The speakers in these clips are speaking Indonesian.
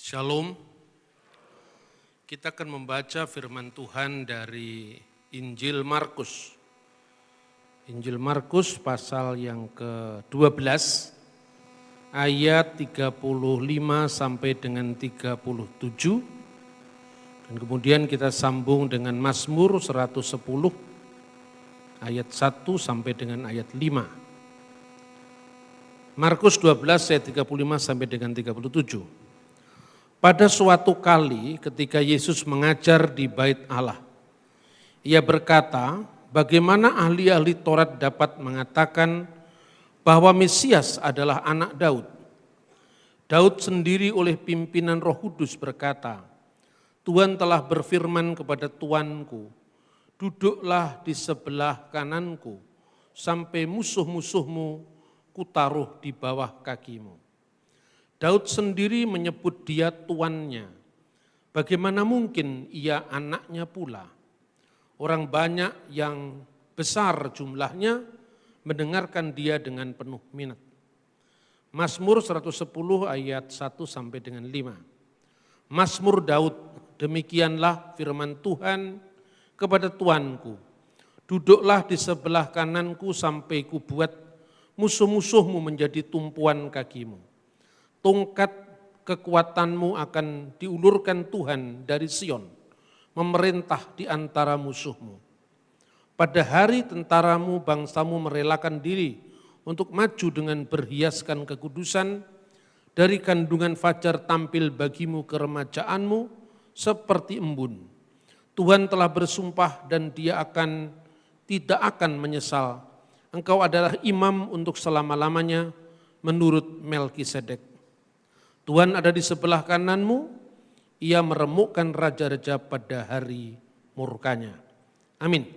Shalom. Kita akan membaca firman Tuhan dari Injil Markus. Injil Markus pasal yang ke-12 ayat 35 sampai dengan 37. Dan kemudian kita sambung dengan Mazmur 110 ayat 1 sampai dengan ayat 5. Markus 12 ayat 35 sampai dengan 37. Pada suatu kali ketika Yesus mengajar di Bait Allah, Ia berkata, bagaimana ahli-ahli Taurat dapat mengatakan bahwa Mesias adalah anak Daud? Daud sendiri oleh pimpinan Roh Kudus berkata, Tuhan telah berfirman kepada Tuanku, duduklah di sebelah kananku, sampai musuh-musuhmu kutaruh di bawah kakimu. Daud sendiri menyebut dia tuannya. Bagaimana mungkin ia anaknya pula? Orang banyak yang besar jumlahnya mendengarkan dia dengan penuh minat. Mazmur 110 ayat 1 sampai dengan 5. Mazmur Daud, demikianlah firman Tuhan kepada Tuanku. Duduklah di sebelah kananku sampai kubuat musuh-musuhmu menjadi tumpuan kakimu. Tongkat kekuatanmu akan diulurkan Tuhan dari Sion, memerintah di antara musuhmu. Pada hari tentaramu bangsamu merelakan diri untuk maju dengan berhiaskan kekudusan, dari kandungan fajar tampil bagimu keremajaanmu seperti embun. Tuhan telah bersumpah dan dia tidak akan menyesal. Engkau adalah imam untuk selama-lamanya menurut Melkisedek. Tuhan ada di sebelah kananmu, ia meremukkan raja-raja pada hari murkanya. Amin.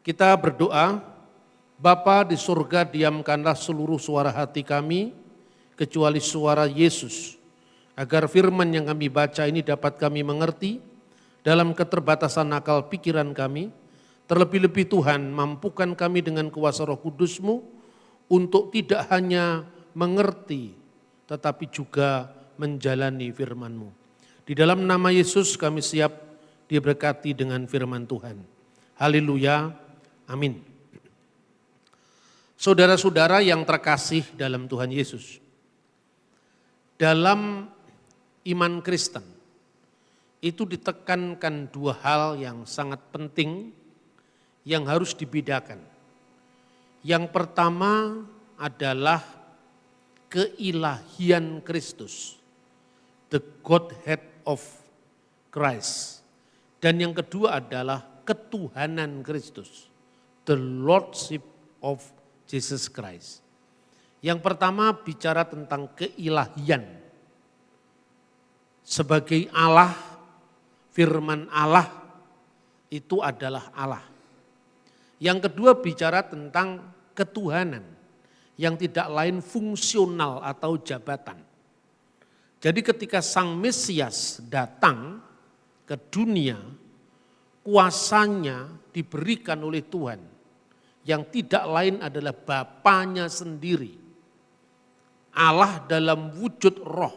Kita berdoa, Bapa di surga, diamkanlah seluruh suara hati kami, kecuali suara Yesus, agar firman yang kami baca ini dapat kami mengerti dalam keterbatasan akal pikiran kami. Terlebih-lebih Tuhan, mampukan kami dengan kuasa Roh Kudus-Mu untuk tidak hanya mengerti, tetapi juga menjalani firman-Mu. Di dalam nama Yesus kami siap diberkati dengan firman Tuhan. Haleluya, amin. Saudara-saudara yang terkasih dalam Tuhan Yesus, dalam iman Kristen itu ditekankan dua hal yang sangat penting yang harus dibedakan. Yang pertama adalah keilahian Kristus, the Godhead of Christ. Dan yang kedua adalah ketuhanan Kristus, the Lordship of Jesus Christ. Yang pertama bicara tentang keilahian. Sebagai Allah, firman Allah itu adalah Allah. Yang kedua bicara tentang ketuhanan, yang tidak lain fungsional atau jabatan. Jadi ketika Sang Mesias datang ke dunia, kuasanya diberikan oleh Tuhan, yang tidak lain adalah Bapanya sendiri. Allah dalam wujud roh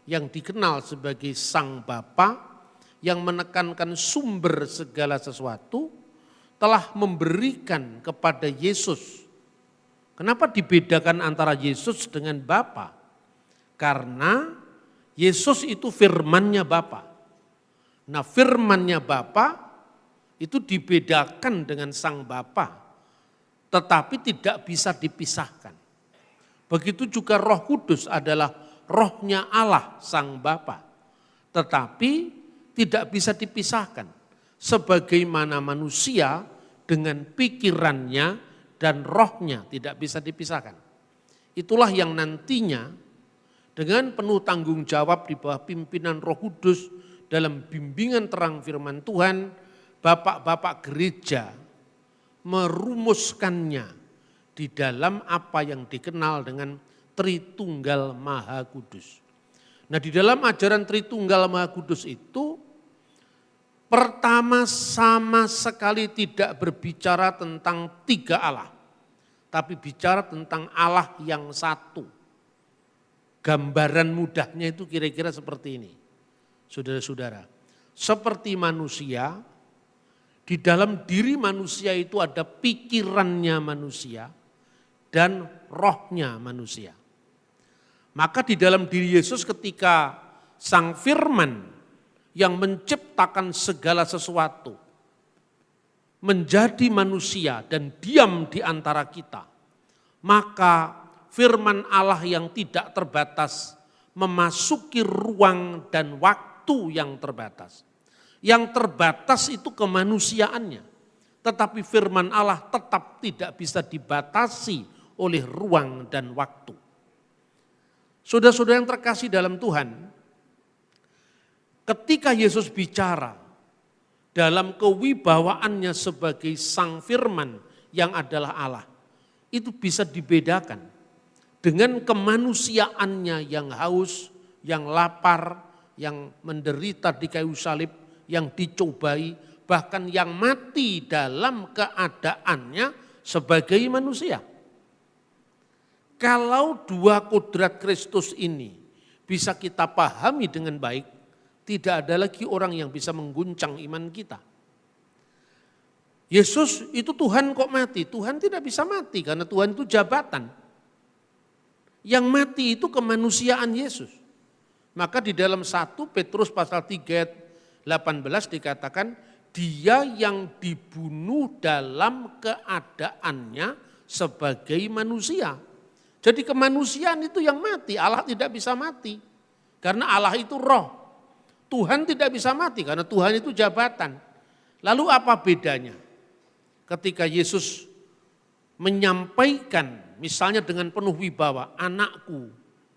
yang dikenal sebagai Sang Bapa, yang menekankan sumber segala sesuatu, telah memberikan kepada Yesus. Kenapa dibedakan antara Yesus dengan Bapa? Karena Yesus itu firman-Nya Bapa. Nah, firman-Nya Bapa itu dibedakan dengan Sang Bapa, tetapi tidak bisa dipisahkan. Begitu juga Roh Kudus adalah rohnya Allah Sang Bapa, tetapi tidak bisa dipisahkan. Sebagaimana manusia dengan pikirannya dan rohnya tidak bisa dipisahkan. Itulah yang nantinya dengan penuh tanggung jawab di bawah pimpinan Roh Kudus dalam bimbingan terang firman Tuhan, bapak-bapak gereja merumuskannya di dalam apa yang dikenal dengan Tritunggal Maha Kudus. Nah, di dalam ajaran Tritunggal Maha Kudus itu pertama sama sekali tidak berbicara tentang tiga Allah, tapi bicara tentang Allah yang satu. Gambaran mudahnya itu kira-kira seperti ini. Saudara-saudara, seperti manusia, di dalam diri manusia itu ada pikirannya manusia dan rohnya manusia. Maka di dalam diri Yesus ketika Sang Firman yang menciptakan segala sesuatu menjadi manusia dan diam di antara kita, maka firman Allah yang tidak terbatas memasuki ruang dan waktu yang terbatas. Yang terbatas itu kemanusiaannya, tetapi firman Allah tetap tidak bisa dibatasi oleh ruang dan waktu. Saudara-saudara yang terkasih dalam Tuhan, ketika Yesus bicara dalam kewibawaannya sebagai Sang Firman yang adalah Allah, itu bisa dibedakan dengan kemanusiaannya yang haus, yang lapar, yang menderita di kayu salib, yang dicobai, bahkan yang mati dalam keadaannya sebagai manusia. Kalau dua kodrat Kristus ini bisa kita pahami dengan baik, tidak ada lagi orang yang bisa mengguncang iman kita. Yesus itu Tuhan kok mati? Tuhan tidak bisa mati karena Tuhan itu jabatan. Yang mati itu kemanusiaan Yesus. Maka di dalam 1 Petrus pasal 3 ayat 18 dikatakan, dia yang dibunuh dalam keadaannya sebagai manusia. Jadi kemanusiaan itu yang mati, Allah tidak bisa mati. Karena Allah itu roh. Tuhan tidak bisa mati karena Tuhan itu jabatan. Lalu apa bedanya? Ketika Yesus menyampaikan misalnya dengan penuh wibawa, anakku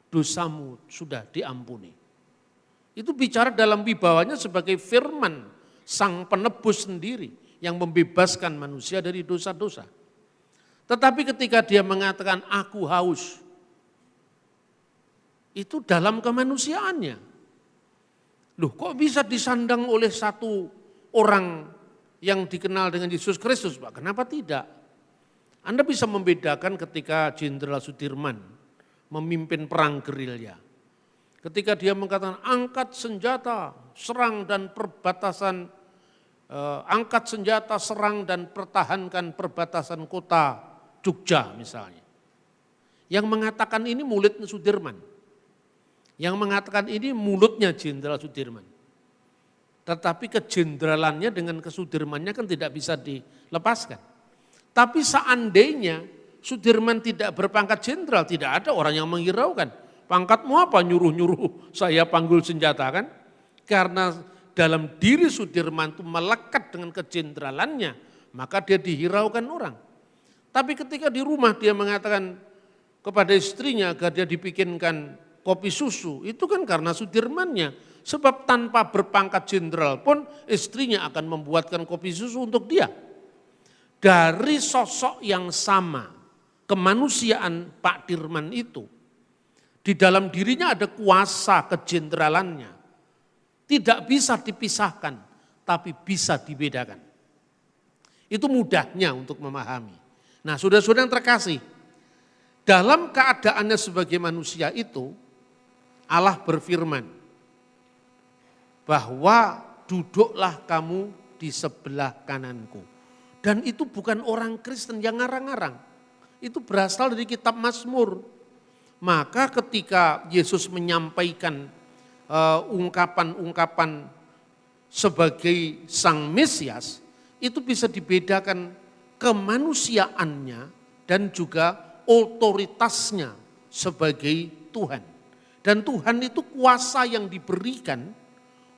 dosamu sudah diampuni. Itu bicara dalam wibawanya sebagai firman Sang Penebus sendiri yang membebaskan manusia dari dosa-dosa. Tetapi ketika dia mengatakan aku haus, itu dalam kemanusiaannya. Loh, kok bisa disandang oleh satu orang yang dikenal dengan Yesus Kristus, Pak? Kenapa tidak? Anda bisa membedakan ketika Jenderal Sudirman memimpin perang gerilya. Ketika dia mengatakan angkat senjata, serang dan perbatasan, angkat senjata, serang dan pertahankan perbatasan kota Jogja misalnya. Yang mengatakan ini mulutnya Sudirman. Yang mengatakan ini mulutnya Jenderal Sudirman. Tetapi kejeneralannya dengan kesudirmannya kan tidak bisa dilepaskan. Tapi seandainya Sudirman tidak berpangkat jenderal, tidak ada orang yang menghiraukan. Pangkatmu apa nyuruh-nyuruh saya panggul senjata kan? Karena dalam diri Sudirman itu melekat dengan kejenderalannya, maka dia dihiraukan orang. Tapi ketika di rumah dia mengatakan kepada istrinya agar dia dibikinkan kopi susu, itu kan karena Sudirmannya. Sebab tanpa berpangkat jenderal pun istrinya akan membuatkan kopi susu untuk dia. Dari sosok yang sama, kemanusiaan Pak Dirman itu, di dalam dirinya ada kuasa kejenderalannya. Tidak bisa dipisahkan, tapi bisa dibedakan. Itu mudahnya untuk memahami. Nah, saudara-saudara yang terkasih, dalam keadaannya sebagai manusia itu, Allah berfirman, bahwa duduklah kamu di sebelah kananku. Dan itu bukan orang Kristen yang ngarang-ngarang. Itu berasal dari kitab Mazmur. Maka ketika Yesus menyampaikan ungkapan-ungkapan sebagai Sang Mesias, itu bisa dibedakan kemanusiaannya dan juga otoritasnya sebagai Tuhan. Dan Tuhan itu kuasa yang diberikan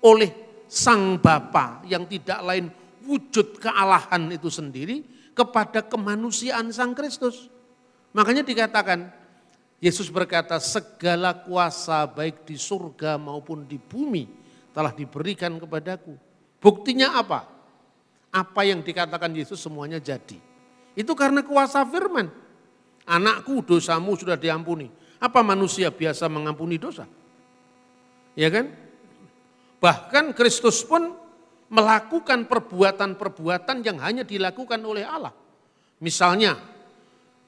oleh Sang Bapa yang tidak lain wujud kealahan itu sendiri kepada kemanusiaan Sang Kristus. Makanya dikatakan, Yesus berkata segala kuasa baik di surga maupun di bumi telah diberikan kepadaku. Buktinya apa? Apa yang dikatakan Yesus semuanya jadi. Itu karena kuasa firman. Anakku dosamu sudah diampuni. Apa manusia biasa mengampuni dosa? Ya kan? Bahkan Kristus pun melakukan perbuatan-perbuatan yang hanya dilakukan oleh Allah. Misalnya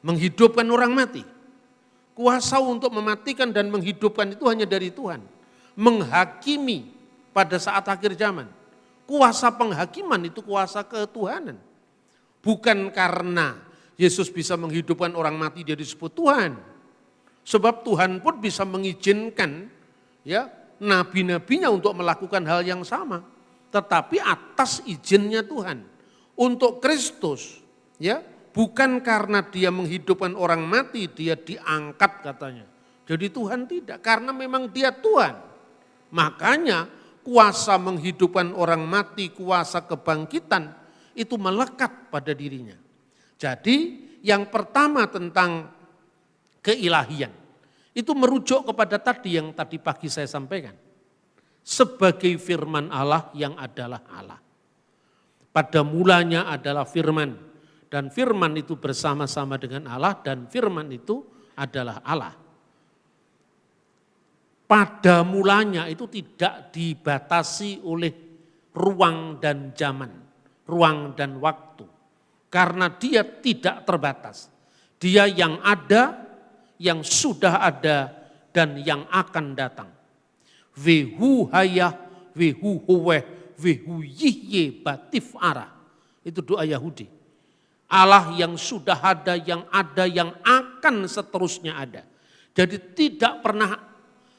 menghidupkan orang mati. Kuasa untuk mematikan dan menghidupkan itu hanya dari Tuhan. Menghakimi pada saat akhir zaman. Kuasa penghakiman itu kuasa ketuhanan. Bukan karena Yesus bisa menghidupkan orang mati dia disebut Tuhan. Sebab Tuhan pun bisa mengizinkan ya nabi-nabinya untuk melakukan hal yang sama. Tetapi atas izinnya Tuhan. Untuk Kristus ya bukan karena dia menghidupkan orang mati, dia diangkat katanya. Jadi Tuhan tidak, karena memang dia Tuhan. Makanya kuasa menghidupkan orang mati, kuasa kebangkitan itu melekat pada dirinya. Jadi yang pertama tentang keilahian, itu merujuk kepada yang tadi pagi saya sampaikan. Sebagai firman Allah yang adalah Allah. Pada mulanya adalah firman. Dan firman itu bersama-sama dengan Allah dan firman itu adalah Allah. Pada mulanya itu tidak dibatasi oleh ruang dan zaman, ruang dan waktu. Karena dia tidak terbatas. Dia yang ada, yang sudah ada, dan yang akan datang. Vehu hayah, vehu huweh, vehu yihye batif arah. Itu doa Yahudi. Allah yang sudah ada, yang akan seterusnya ada. Jadi tidak pernah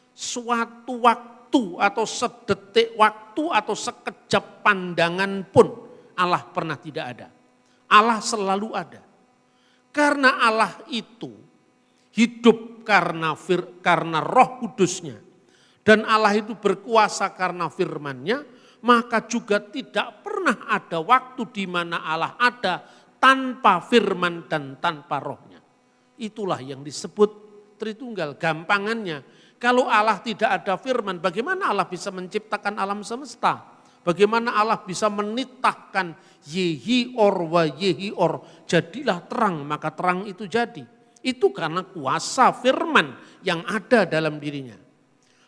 suatu waktu atau sedetik waktu atau sekejap pandangan pun Allah pernah tidak ada. Allah selalu ada. Karena Allah itu hidup karena Roh Kudusnya. Dan Allah itu berkuasa karena firman-Nya, maka juga tidak pernah ada waktu di mana Allah ada tanpa firman dan tanpa rohnya. Itulah yang disebut Tritunggal. Gampangannya, kalau Allah tidak ada firman, bagaimana Allah bisa menciptakan alam semesta? Bagaimana Allah bisa menitahkan yehi or wa yehi or, jadilah terang, maka terang itu jadi. Itu karena kuasa firman yang ada dalam dirinya.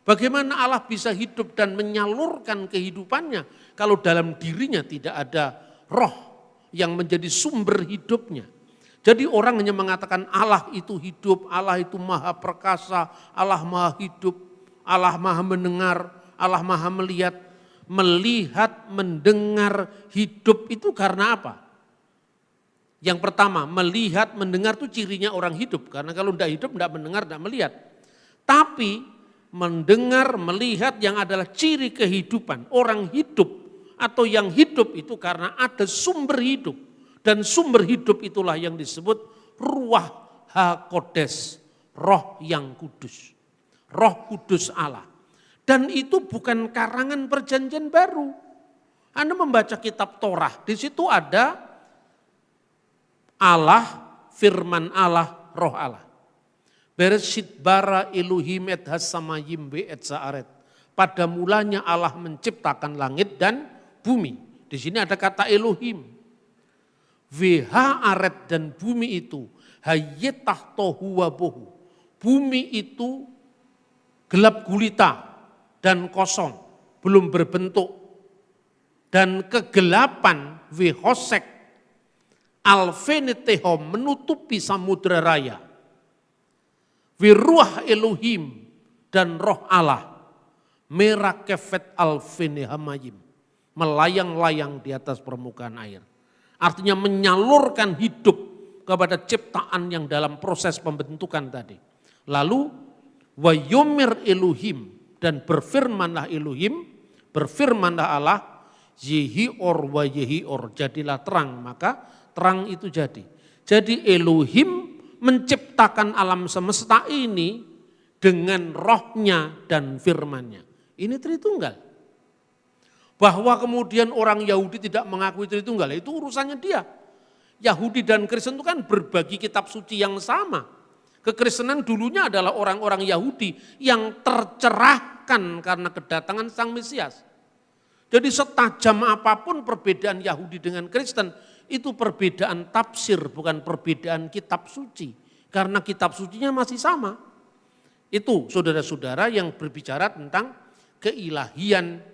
Bagaimana Allah bisa hidup dan menyalurkan kehidupannya kalau dalam dirinya tidak ada roh yang menjadi sumber hidupnya. Jadi orang hanya mengatakan Allah itu hidup, Allah itu maha perkasa, Allah maha hidup, Allah maha mendengar, Allah maha melihat. Melihat, mendengar, hidup itu karena apa? Yang pertama, melihat, mendengar itu cirinya orang hidup. Karena kalau tidak hidup, tidak mendengar, tidak melihat. Tapi mendengar, melihat yang adalah ciri kehidupan. Orang hidup atau yang hidup itu karena ada sumber hidup. Dan sumber hidup itulah yang disebut Ruach HaKodes, roh yang kudus. Roh kudus Allah. Dan itu bukan karangan perjanjian baru. Anda membaca kitab Torah, di situ ada Allah, firman Allah, roh Allah. Bereshit bara Elohim et hasamayim be et sa'aret. Pada mulanya Allah menciptakan langit dan bumi. Di sini ada kata Elohim. WH aret dan bumi itu hayyetah tohu wabohu. Bumi itu gelap gulita dan kosong, belum berbentuk. Dan kegelapan wehosek alfenetehom menutupi samudra raya. Wiruah Elohim dan roh Allah merah kefet alfenehamayim. Melayang-layang di atas permukaan air. Artinya menyalurkan hidup kepada ciptaan yang dalam proses pembentukan tadi. Lalu wayomir Elohim dan berfirmanlah Elohim, berfirmanlah Allah, yehi or wa yehi or, jadilah terang, maka terang itu jadi. Jadi Elohim menciptakan alam semesta ini dengan rohnya dan firmannya. Ini Tritunggal. Bahwa kemudian orang Yahudi tidak mengakui Tritunggal, itu urusannya dia. Yahudi dan Kristen itu kan berbagi kitab suci yang sama. Kekristenan dulunya adalah orang-orang Yahudi yang tercerahkan karena kedatangan Sang Mesias. Jadi setajam apapun perbedaan Yahudi dengan Kristen, itu perbedaan tafsir, bukan perbedaan kitab suci. Karena kitab sucinya masih sama. Itu saudara-saudara yang berbicara tentang keilahian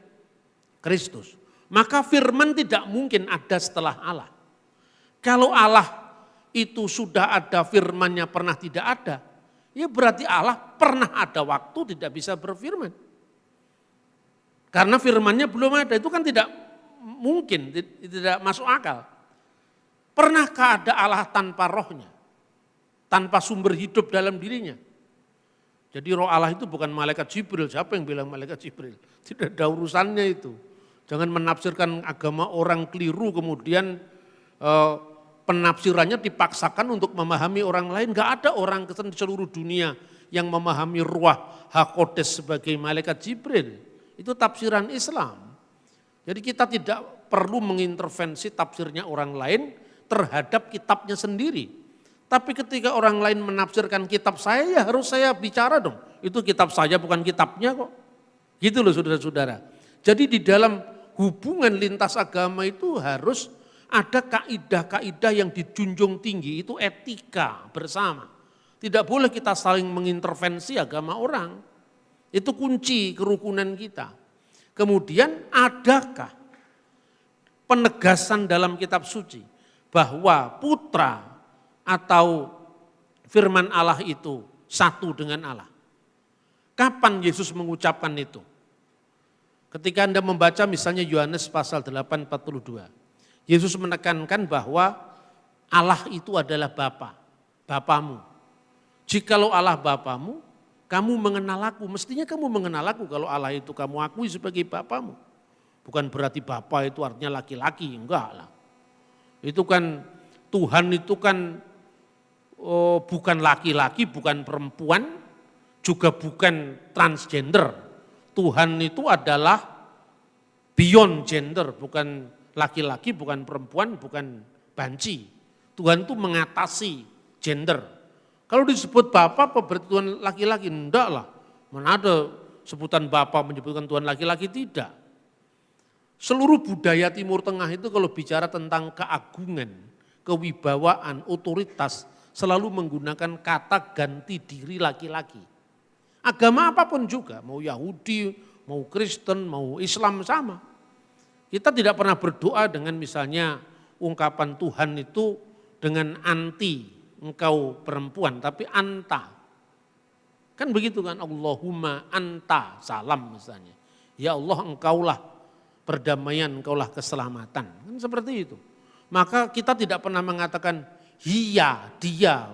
Kristus. Maka firman tidak mungkin ada setelah Allah. Kalau Allah itu sudah ada, firmannya pernah tidak ada, Ya berarti Allah pernah ada waktu tidak bisa berfirman. Karena firmannya belum ada, itu kan tidak mungkin, tidak masuk akal. Pernahkah ada Allah tanpa rohnya? Tanpa sumber hidup dalam dirinya? Jadi roh Allah itu bukan malaikat Jibril, siapa yang bilang malaikat Jibril? Tidak ada urusannya itu. Jangan menafsirkan agama orang keliru kemudian penafsirannya dipaksakan untuk memahami orang lain. Gak ada orang di seluruh dunia yang memahami ruah hakodes sebagai malaikat Jibril. Itu tafsiran Islam. Jadi kita tidak perlu mengintervensi tafsirnya orang lain terhadap kitabnya sendiri. Tapi ketika orang lain menafsirkan kitab saya, ya harus saya bicara dong. Itu kitab saya bukan kitabnya kok. Gitu loh saudara-saudara. Jadi di dalam hubungan lintas agama itu harus ada kaidah-kaidah yang dijunjung tinggi, itu etika bersama. Tidak boleh kita saling mengintervensi agama orang. Itu kunci kerukunan kita. Kemudian adakah penegasan dalam kitab suci bahwa putra atau firman Allah itu satu dengan Allah? Kapan Yesus mengucapkan itu? Ketika Anda membaca misalnya Yohanes pasal 8:42. Yesus menekankan bahwa Allah itu adalah Bapa, Bapamu. Jikalau Allah Bapamu, kamu mengenal aku. Mestinya kamu mengenal aku kalau Allah itu kamu akui sebagai Bapamu. Bukan berarti Bapa itu artinya laki-laki, enggak lah. Itu kan Tuhan itu kan bukan laki-laki, bukan perempuan, juga bukan transgender. Tuhan itu adalah beyond gender, bukan laki-laki, bukan perempuan, bukan banci. Tuhan itu mengatasi gender. Kalau disebut Bapa apa berarti Tuhan laki-laki? Enggak lah. Mana ada sebutan Bapa menyebutkan Tuhan laki-laki? Tidak. Seluruh budaya Timur Tengah itu kalau bicara tentang keagungan, kewibawaan, otoritas, selalu menggunakan kata ganti diri laki-laki. Agama apapun juga, mau Yahudi, mau Kristen, mau Islam sama. Kita tidak pernah berdoa dengan misalnya ungkapan Tuhan itu dengan anti engkau perempuan, tapi anta. Kan begitu kan, Allahumma anta salam misalnya. Ya Allah engkaulah perdamaian, engkaulah keselamatan. Kan seperti itu. Maka kita tidak pernah mengatakan hiya, dia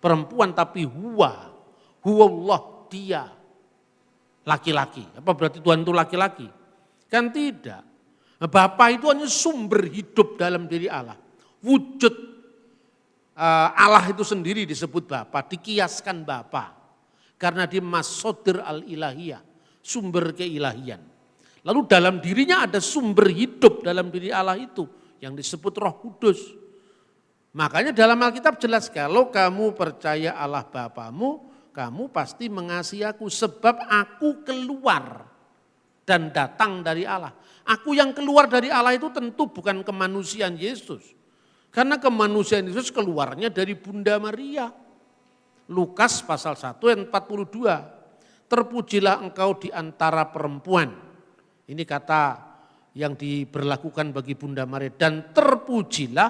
perempuan, tapi huwa Allah, dia laki-laki. Apa berarti Tuhan itu laki-laki? Kan tidak. Bapa itu hanya sumber hidup dalam diri Allah. Wujud Allah itu sendiri disebut Bapa, dikiaskan Bapa. Karena dia masodir al-ilahiyah, sumber keilahian. Lalu dalam dirinya ada sumber hidup dalam diri Allah itu yang disebut Roh Kudus. Makanya dalam Alkitab jelas kalau kamu percaya Allah Bapamu, kamu pasti mengasihi aku sebab aku keluar dan datang dari Allah. Aku yang keluar dari Allah itu tentu bukan kemanusiaan Yesus. Karena kemanusiaan Yesus keluarnya dari Bunda Maria. Lukas pasal 1 ayat 42. Terpujilah engkau di antara perempuan. Ini kata yang diberlakukan bagi Bunda Maria. Dan terpujilah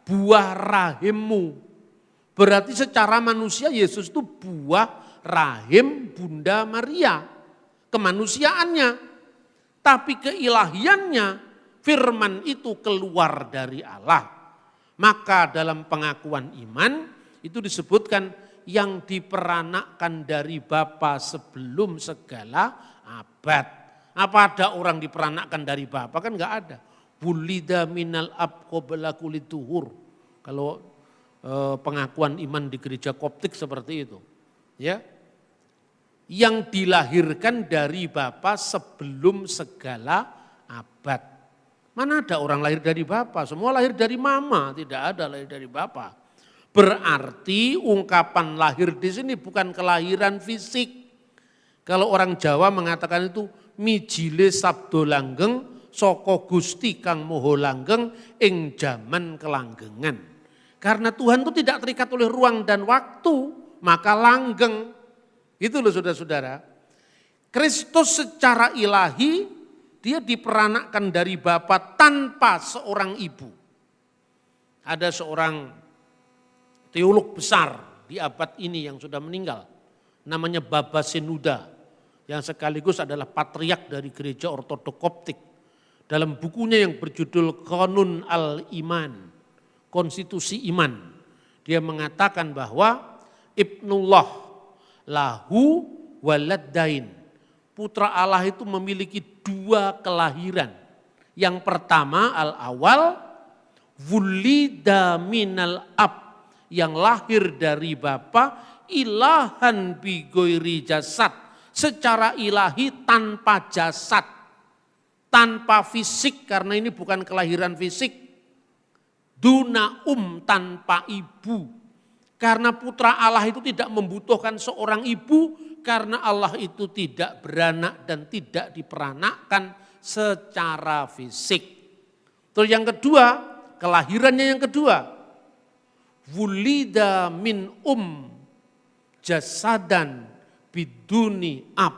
buah rahimmu. Berarti secara manusia Yesus itu buah rahim Bunda Maria. Kemanusiaannya. Tapi keilahiannya firman itu keluar dari Allah. Maka dalam pengakuan iman itu disebutkan yang diperanakkan dari Bapa sebelum segala abad. Apa ada orang diperanakkan dari Bapa? Kan enggak ada. Bulida minal ab qabla kulli tuhur. Kalau pengakuan iman di gereja Koptik seperti itu. Ya. Yang dilahirkan dari Bapa sebelum segala abad. Mana ada orang lahir dari Bapa? Semua lahir dari Mama, tidak ada lahir dari Bapa. Berarti ungkapan lahir di sini bukan kelahiran fisik. Kalau orang Jawa mengatakan itu mijile sabdo langgeng saka Gusti kang moho langgeng ing jaman kelanggengan. Karena Tuhan itu tidak terikat oleh ruang dan waktu, maka langgeng. Itu loh saudara-saudara. Kristus secara ilahi dia diperanakkan dari Bapa tanpa seorang ibu. Ada seorang teolog besar di abad ini yang sudah meninggal. Namanya Baba Senuda yang sekaligus adalah patriark dari gereja Ortodok Koptik. Dalam bukunya yang berjudul Qanun al-Iman, Konstitusi Iman, dia mengatakan bahwa Ibnullah lahu waladdain. Putra Allah itu memiliki dua kelahiran. Yang pertama al-awal, wulida minal ab, yang lahir dari bapa, ilahan bigoiri jasad, secara ilahi tanpa jasad, tanpa fisik, karena ini bukan kelahiran fisik. Duna tanpa ibu, karena putra Allah itu tidak membutuhkan seorang ibu, karena Allah itu tidak beranak dan tidak diperanakkan secara fisik. Terus yang kedua, kelahirannya yang kedua, wulida min jasadan biduni ab,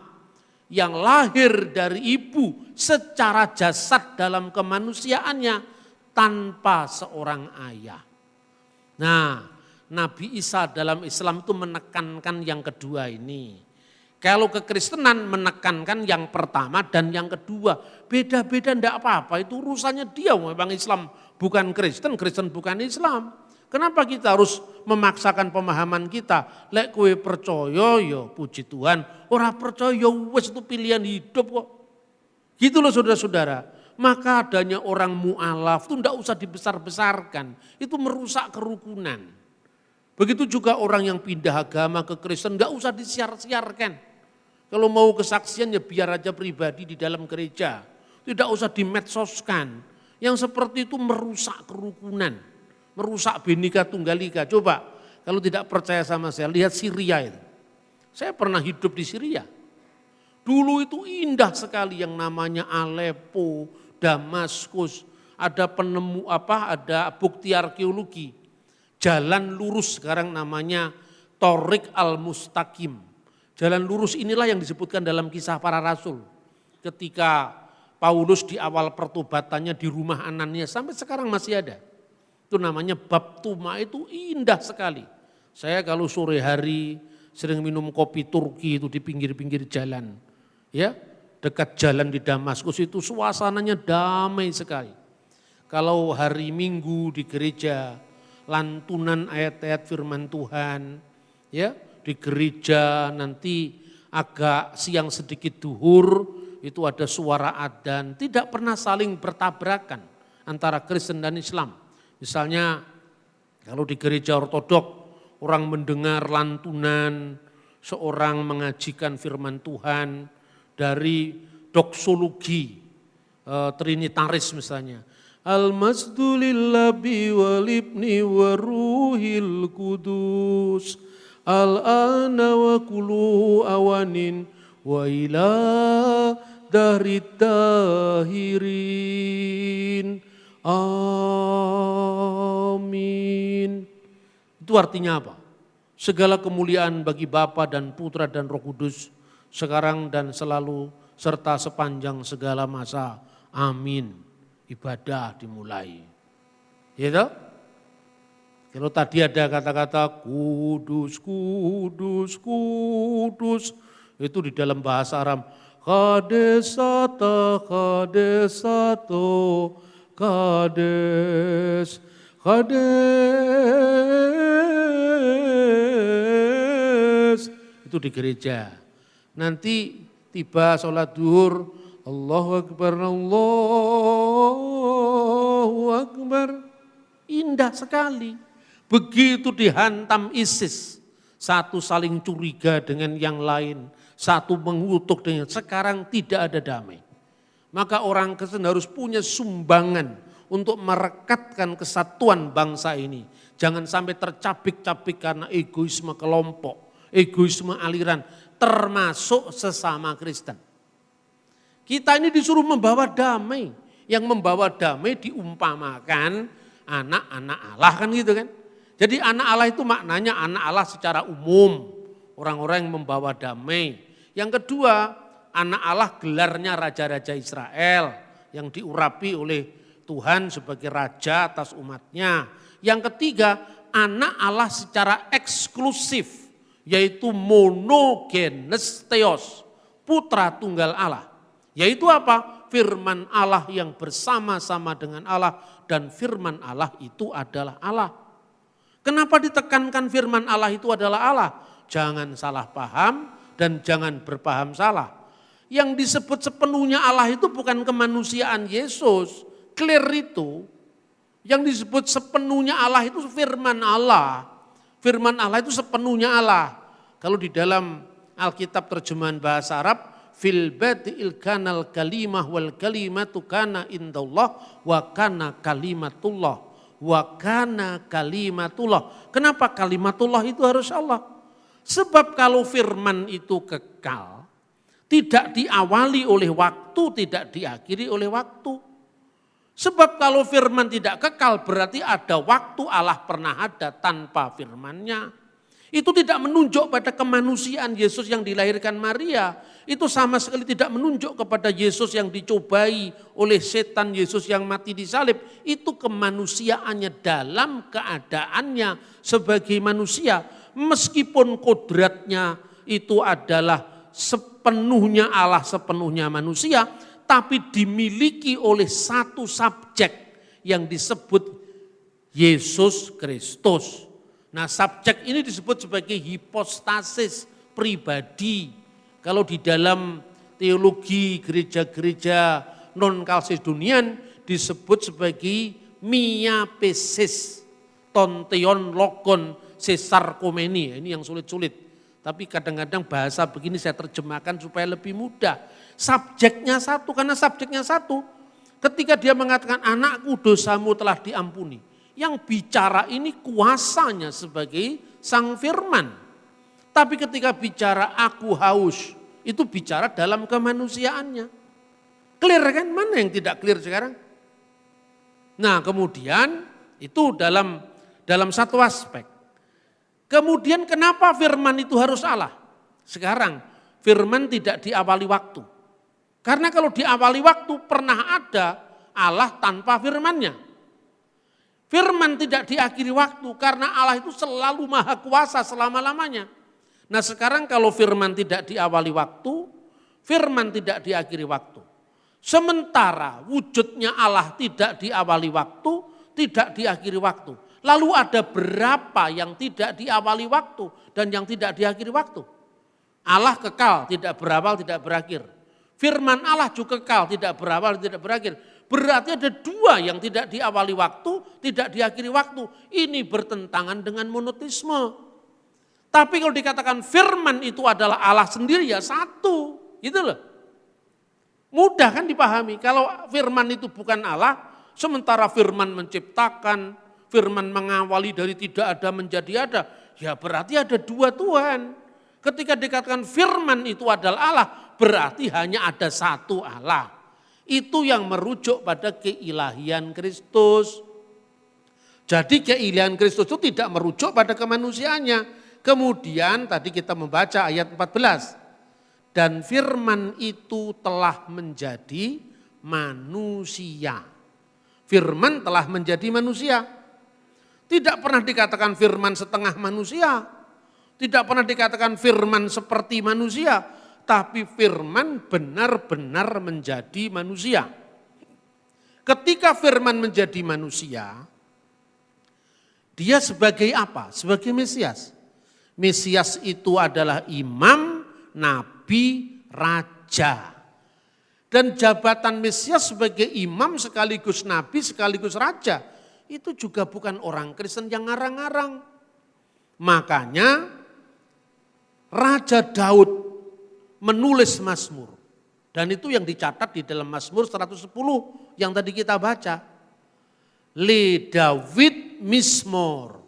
yang lahir dari ibu secara jasad dalam kemanusiaannya tanpa seorang ayah. Nah, Nabi Isa dalam Islam itu menekankan yang kedua ini. Kalau kekristenan menekankan yang pertama dan yang kedua. Beda-beda enggak apa-apa, itu urusannya dia. Memang Islam bukan Kristen, Kristen bukan Islam. Kenapa kita harus memaksakan pemahaman kita? Lek kowe percaya ya puji Tuhan, ora percaya ya wis, itu pilihan hidup kok. Gitu loh saudara-saudara. Maka adanya orang mu'alaf itu enggak usah dibesar-besarkan. Itu merusak kerukunan. Begitu juga orang yang pindah agama ke Kristen enggak usah disiar-siarkan. Kalau mau kesaksian ya biar aja pribadi di dalam gereja. Tidak usah dimedsoskan. Yang seperti itu merusak kerukunan. Merusak Bhinneka Tunggal Ika. Coba kalau tidak percaya sama saya, lihat Syria itu. Saya pernah hidup di Syria. Dulu itu indah sekali yang namanya Aleppo, Damaskus. Ada ada bukti arkeologi. Jalan lurus sekarang namanya Thoriq al-Mustaqim. Jalan lurus inilah yang disebutkan dalam Kisah Para Rasul. Ketika Paulus di awal pertobatannya di rumah Ananias, sampai sekarang masih ada. Itu namanya Baptuma, itu indah sekali. Saya kalau sore hari sering minum kopi Turki itu di pinggir-pinggir jalan. Ya, dekat jalan di Damaskus itu suasananya damai sekali. Kalau hari Minggu di gereja, lantunan ayat-ayat firman Tuhan, ya, di gereja nanti agak siang sedikit duhur, itu ada suara adzan, tidak pernah saling bertabrakan antara Kristen dan Islam. Misalnya kalau di gereja Ortodok orang mendengar lantunan, seorang mengajikan firman Tuhan dari doksologi trinitaris misalnya. Al-masdu lillahi walibni waruhil kudus. Al-ana wa kulu awanin wa ila dahri tahirin. Amin. Itu artinya apa? Segala kemuliaan bagi Bapa dan Putra dan Roh Kudus, sekarang dan selalu, serta sepanjang segala masa. Amin. Ibadah dimulai. Gitu? Kalau tadi ada kata-kata kudus, kudus, kudus, itu di dalam bahasa Aram. Kadesata, kadesato, kades, kades. Itu di gereja. Nanti tiba sholat duhur, Allahu Akbar, Allahu Akbar. Indah sekali. Begitu dihantam ISIS, satu saling curiga dengan yang lain, satu mengutuk dengan, sekarang tidak ada damai. Maka orang Kristen harus punya sumbangan untuk merekatkan kesatuan bangsa ini. Jangan sampai tercabik-cabik karena egoisme kelompok, egoisme aliran, termasuk sesama Kristen. Kita ini disuruh membawa damai, yang membawa damai diumpamakan anak-anak Allah, kan gitu kan. Jadi anak Allah itu maknanya anak Allah secara umum, orang-orang yang membawa damai. Yang kedua, anak Allah gelarnya Raja-Raja Israel yang diurapi oleh Tuhan sebagai Raja atas umatnya. Yang ketiga, anak Allah secara eksklusif, yaitu monogenes theos, putra tunggal Allah. Yaitu apa? Firman Allah yang bersama-sama dengan Allah, dan firman Allah itu adalah Allah. Kenapa ditekankan firman Allah itu adalah Allah? Jangan salah paham dan jangan berpaham salah. Yang disebut sepenuhnya Allah itu bukan kemanusiaan Yesus, clear itu. Yang disebut sepenuhnya Allah itu firman Allah. Firman Allah itu sepenuhnya Allah. Kalau di dalam Alkitab terjemahan bahasa Arab, fil badi'il kanal kalimah wal kalimatu kana indallah wa kana kalimatullah. Wa kana kalimatullah. Kenapa kalimatullah itu harus Allah? Sebab kalau firman itu kekal, tidak diawali oleh waktu, tidak diakhiri oleh waktu. Sebab kalau firman tidak kekal berarti ada waktu Allah pernah ada tanpa firmannya. Itu tidak menunjuk pada kemanusiaan Yesus yang dilahirkan Maria. Itu sama sekali tidak menunjuk kepada Yesus yang dicobai oleh setan, Yesus yang mati di salib. Itu kemanusiaannya dalam keadaannya sebagai manusia. Meskipun kodratnya itu adalah sepenuhnya Allah, sepenuhnya manusia. Tapi dimiliki oleh satu subjek yang disebut Yesus Kristus. Nah, subjek ini disebut sebagai hipostasis pribadi. Kalau di dalam teologi gereja-gereja non-kalsedonian disebut sebagai miapesis, tonteon logon sesarkomeni. Ini yang sulit-sulit. Tapi kadang-kadang bahasa begini saya terjemahkan supaya lebih mudah. Subjeknya satu, karena subjeknya satu. Ketika dia mengatakan anakku dosamu telah diampuni. Yang bicara ini kuasanya sebagai sang firman. Tapi ketika bicara aku haus, itu bicara dalam kemanusiaannya. Clear kan? Mana yang tidak clear sekarang? Nah kemudian itu dalam satu aspek. Kemudian kenapa firman itu harus Allah? Sekarang firman tidak diawali waktu. Karena kalau diawali waktu pernah ada Allah tanpa firmannya. Firman tidak diakhiri waktu karena Allah itu selalu maha kuasa selama-lamanya. Nah sekarang kalau firman tidak diawali waktu, firman tidak diakhiri waktu. Sementara wujudnya Allah tidak diawali waktu, tidak diakhiri waktu. Lalu ada berapa yang tidak diawali waktu dan yang tidak diakhiri waktu? Allah kekal, tidak berawal, tidak berakhir. Firman Allah juga kekal, tidak berawal, tidak berakhir. Berarti ada dua yang tidak diawali waktu, tidak diakhiri waktu. Ini bertentangan dengan monoteisme. Tapi kalau dikatakan firman itu adalah Allah sendiri ya satu. Gitu loh. Mudah kan dipahami. Kalau firman itu bukan Allah, sementara firman menciptakan, firman mengawali dari tidak ada menjadi ada. Ya berarti ada dua Tuhan. Ketika dikatakan firman itu adalah Allah, berarti hanya ada satu Allah. Itu yang merujuk pada keilahian Kristus. Jadi keilahian Kristus itu tidak merujuk pada kemanusiaannya. Kemudian tadi kita membaca ayat 14. Dan firman itu telah menjadi manusia. Firman telah menjadi manusia. Tidak pernah dikatakan firman setengah manusia. Tidak pernah dikatakan firman seperti manusia. Tapi firman benar-benar menjadi manusia. Ketika firman menjadi manusia, dia sebagai apa? Sebagai Mesias. Mesias itu adalah imam, nabi, raja. Dan jabatan Mesias sebagai imam sekaligus nabi sekaligus raja, itu juga bukan orang Kristen yang ngarang-ngarang. Makanya Raja Daud menulis Mazmur. Dan itu yang dicatat di dalam Mazmur 110 yang tadi kita baca. Le David Mismor.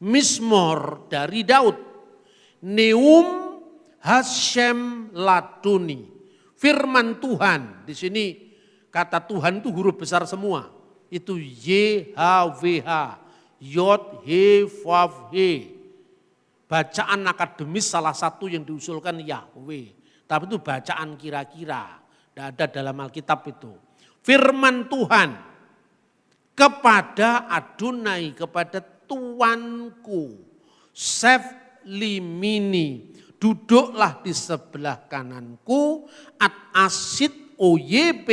Mismor dari Daud. Neum Hashem Laduni. Firman Tuhan. Di sini kata Tuhan itu huruf besar semua. Itu YHWH. Yod He Vav He. Bacaan akademis salah satu yang diusulkan Yahweh. Tapi itu bacaan kira-kira. Tidak ada dalam Alkitab itu. Firman Tuhan kepada Adonai, kepada Tuanku, Sef Limini, duduklah di sebelah kananku, at asid oyph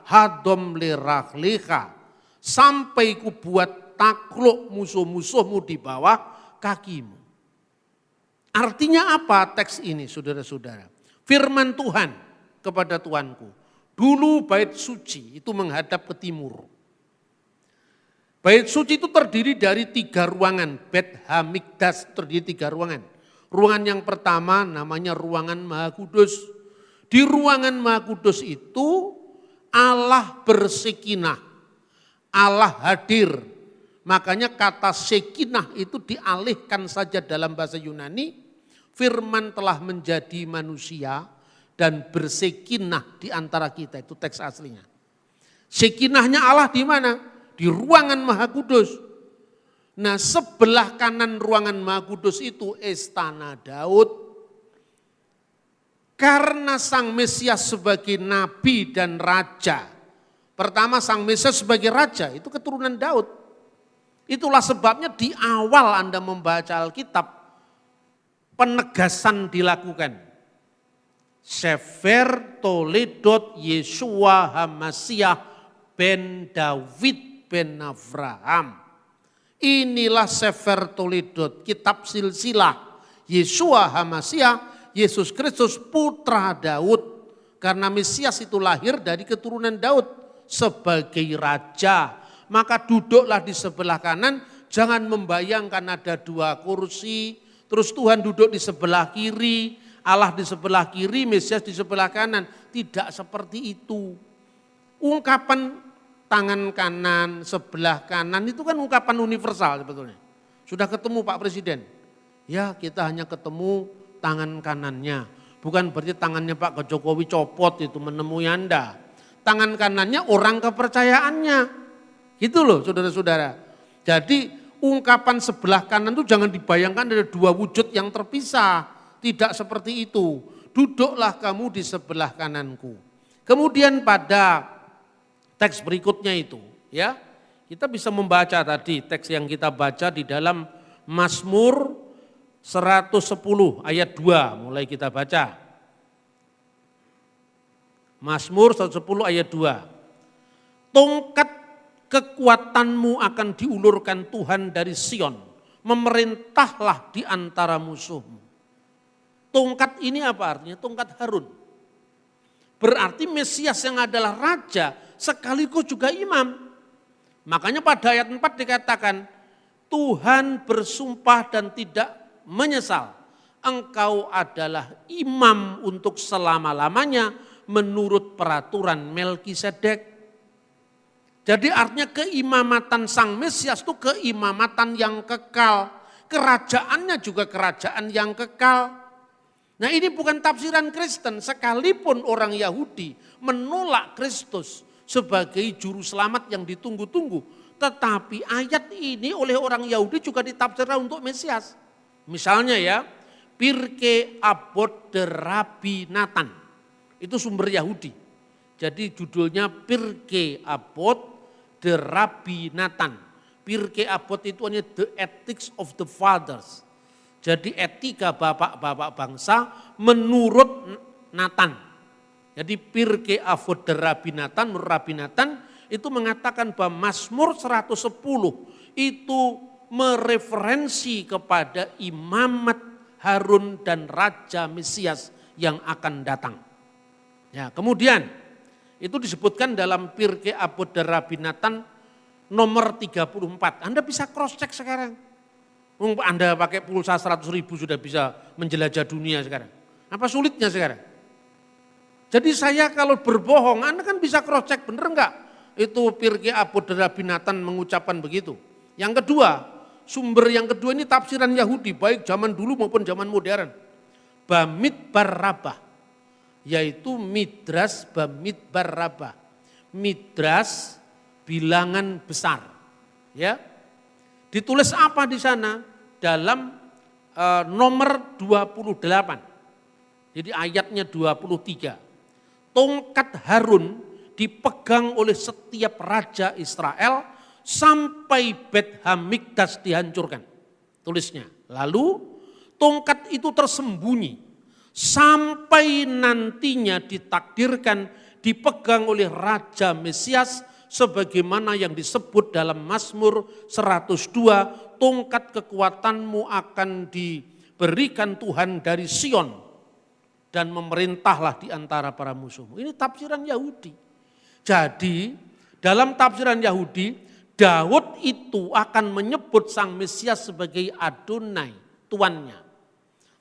hadom lirahliha, sampai ku buat takluk musuh-musuhmu di bawah kakimu. Artinya apa teks ini saudara-saudara? Firman Tuhan kepada Tuanku. Dulu bait suci itu menghadap ke timur. Bait suci itu terdiri dari 3 ruangan. Bet Hamikdas terdiri 3 ruangan. Ruangan yang pertama namanya ruangan Maha Kudus. Di ruangan Maha Kudus itu Allah bersekinah. Allah hadir. Makanya kata sekinah itu dialihkan saja dalam bahasa Yunani. Firman telah menjadi manusia dan bersekinah di antara kita. Itu teks aslinya. Sekinahnya Allah di mana? Di ruangan Maha Kudus. Nah, sebelah kanan ruangan Maha Kudus itu istana Daud. Karena Sang Mesias sebagai nabi dan raja. Pertama Sang Mesias sebagai raja itu keturunan Daud. Itulah sebabnya di awal Anda membaca Alkitab penegasan dilakukan. Sefer Toledot Yeshua Hamasiah ben David ben Abraham. Inilah Sefer Toledot, kitab silsilah Yeshua Hamasiah, Yesus Kristus putra Daud. Karena Mesias itu lahir dari keturunan Daud sebagai raja. Maka duduklah di sebelah kanan, jangan membayangkan ada 2 kursi, terus Tuhan duduk di sebelah kiri, Allah di sebelah kiri, Mesias di sebelah kanan. Tidak seperti itu. Ungkapan tangan kanan, sebelah kanan itu kan ungkapan universal sebetulnya. Sudah ketemu Pak Presiden? Ya, kita hanya ketemu tangan kanannya. Bukan berarti tangannya Pak Jokowi copot itu menemui Anda. Tangan kanannya orang kepercayaannya. Gitu loh saudara-saudara. Jadi ungkapan sebelah kanan itu jangan dibayangkan ada 2 wujud yang terpisah. Tidak seperti itu. Duduklah kamu di sebelah kananku. Kemudian pada teks berikutnya itu ya, kita bisa membaca tadi teks yang kita baca di dalam Mazmur 110 ayat 2 mulai kita baca. Mazmur 110 ayat 2. Tongkat kekuatanmu akan diulurkan Tuhan dari Sion, memerintahlah di antara musuhmu. Tongkat ini apa artinya? Tongkat Harun. Berarti Mesias yang adalah raja sekaligus juga imam. Makanya pada ayat 4 dikatakan, Tuhan bersumpah dan tidak menyesal. Engkau adalah imam untuk selama-lamanya menurut peraturan Melkisedek. Jadi artinya keimamatan Sang Mesias itu keimamatan yang kekal. Kerajaannya juga kerajaan yang kekal. Nah ini bukan tafsiran Kristen, sekalipun orang Yahudi menolak Kristus sebagai juru selamat yang ditunggu-tunggu. Tetapi ayat ini oleh orang Yahudi juga ditafsirkan untuk Mesias. Misalnya ya, Pirkei Avot de Rabbi Natan, itu sumber Yahudi. Jadi judulnya Pirkei Avot de Rabbi Natan. Pirkei Avot itu hanya the ethics of the fathers. Jadi etika bapak-bapak bangsa menurut Natan. Jadi Pirkei Avot de Rabbi Natan, menurut Rabbi Natan itu mengatakan bahwa Mazmur 110 itu mereferensi kepada imamat Harun dan Raja Mesias yang akan datang. Ya, kemudian itu disebutkan dalam Pirkei Avot de Rabbi Natan nomor 34. Anda bisa cross check sekarang. Anda pakai pulsa 100.000 sudah bisa menjelajah dunia sekarang. Apa sulitnya sekarang? Jadi saya kalau berbohong, Anda kan bisa cross check bener enggak? Itu Pirkei Avot de Rabbi Natan mengucapkan begitu. Yang kedua, sumber yang kedua ini tafsiran Yahudi, baik zaman dulu maupun zaman modern. Bamidbar Rabbah, yaitu Midras Bamidbar Rabbah. Midras bilangan besar. Ya. Ditulis apa di sana? Dalam nomor 28. Jadi ayatnya 23. Tongkat Harun dipegang oleh setiap raja Israel sampai Bet Hamikdas dihancurkan. Tulisnya. Lalu tongkat itu tersembunyi sampai nantinya ditakdirkan dipegang oleh Raja Mesias sebagaimana yang disebut dalam Mazmur 102, tongkat kekuatanmu akan diberikan Tuhan dari Sion dan memerintahlah di antara para musuhmu. Ini tafsiran Yahudi. Jadi dalam tafsiran Yahudi, Daud itu akan menyebut Sang Mesias sebagai Adonai, tuannya.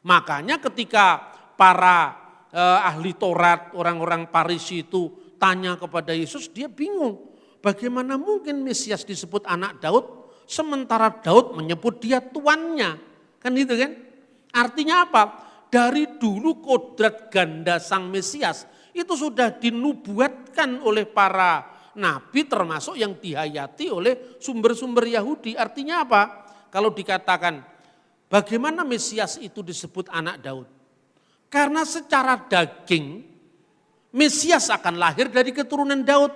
Makanya ketika para ahli Taurat, orang-orang Farisi itu tanya kepada Yesus, dia bingung. Bagaimana mungkin Mesias disebut anak Daud, sementara Daud menyebut dia tuannya. Kan itu kan? Artinya apa? Dari dulu kodrat ganda Sang Mesias itu sudah dinubuatkan oleh para nabi, termasuk yang dihayati oleh sumber-sumber Yahudi. Artinya apa? Kalau dikatakan bagaimana Mesias itu disebut anak Daud? Karena secara daging Mesias akan lahir dari keturunan Daud.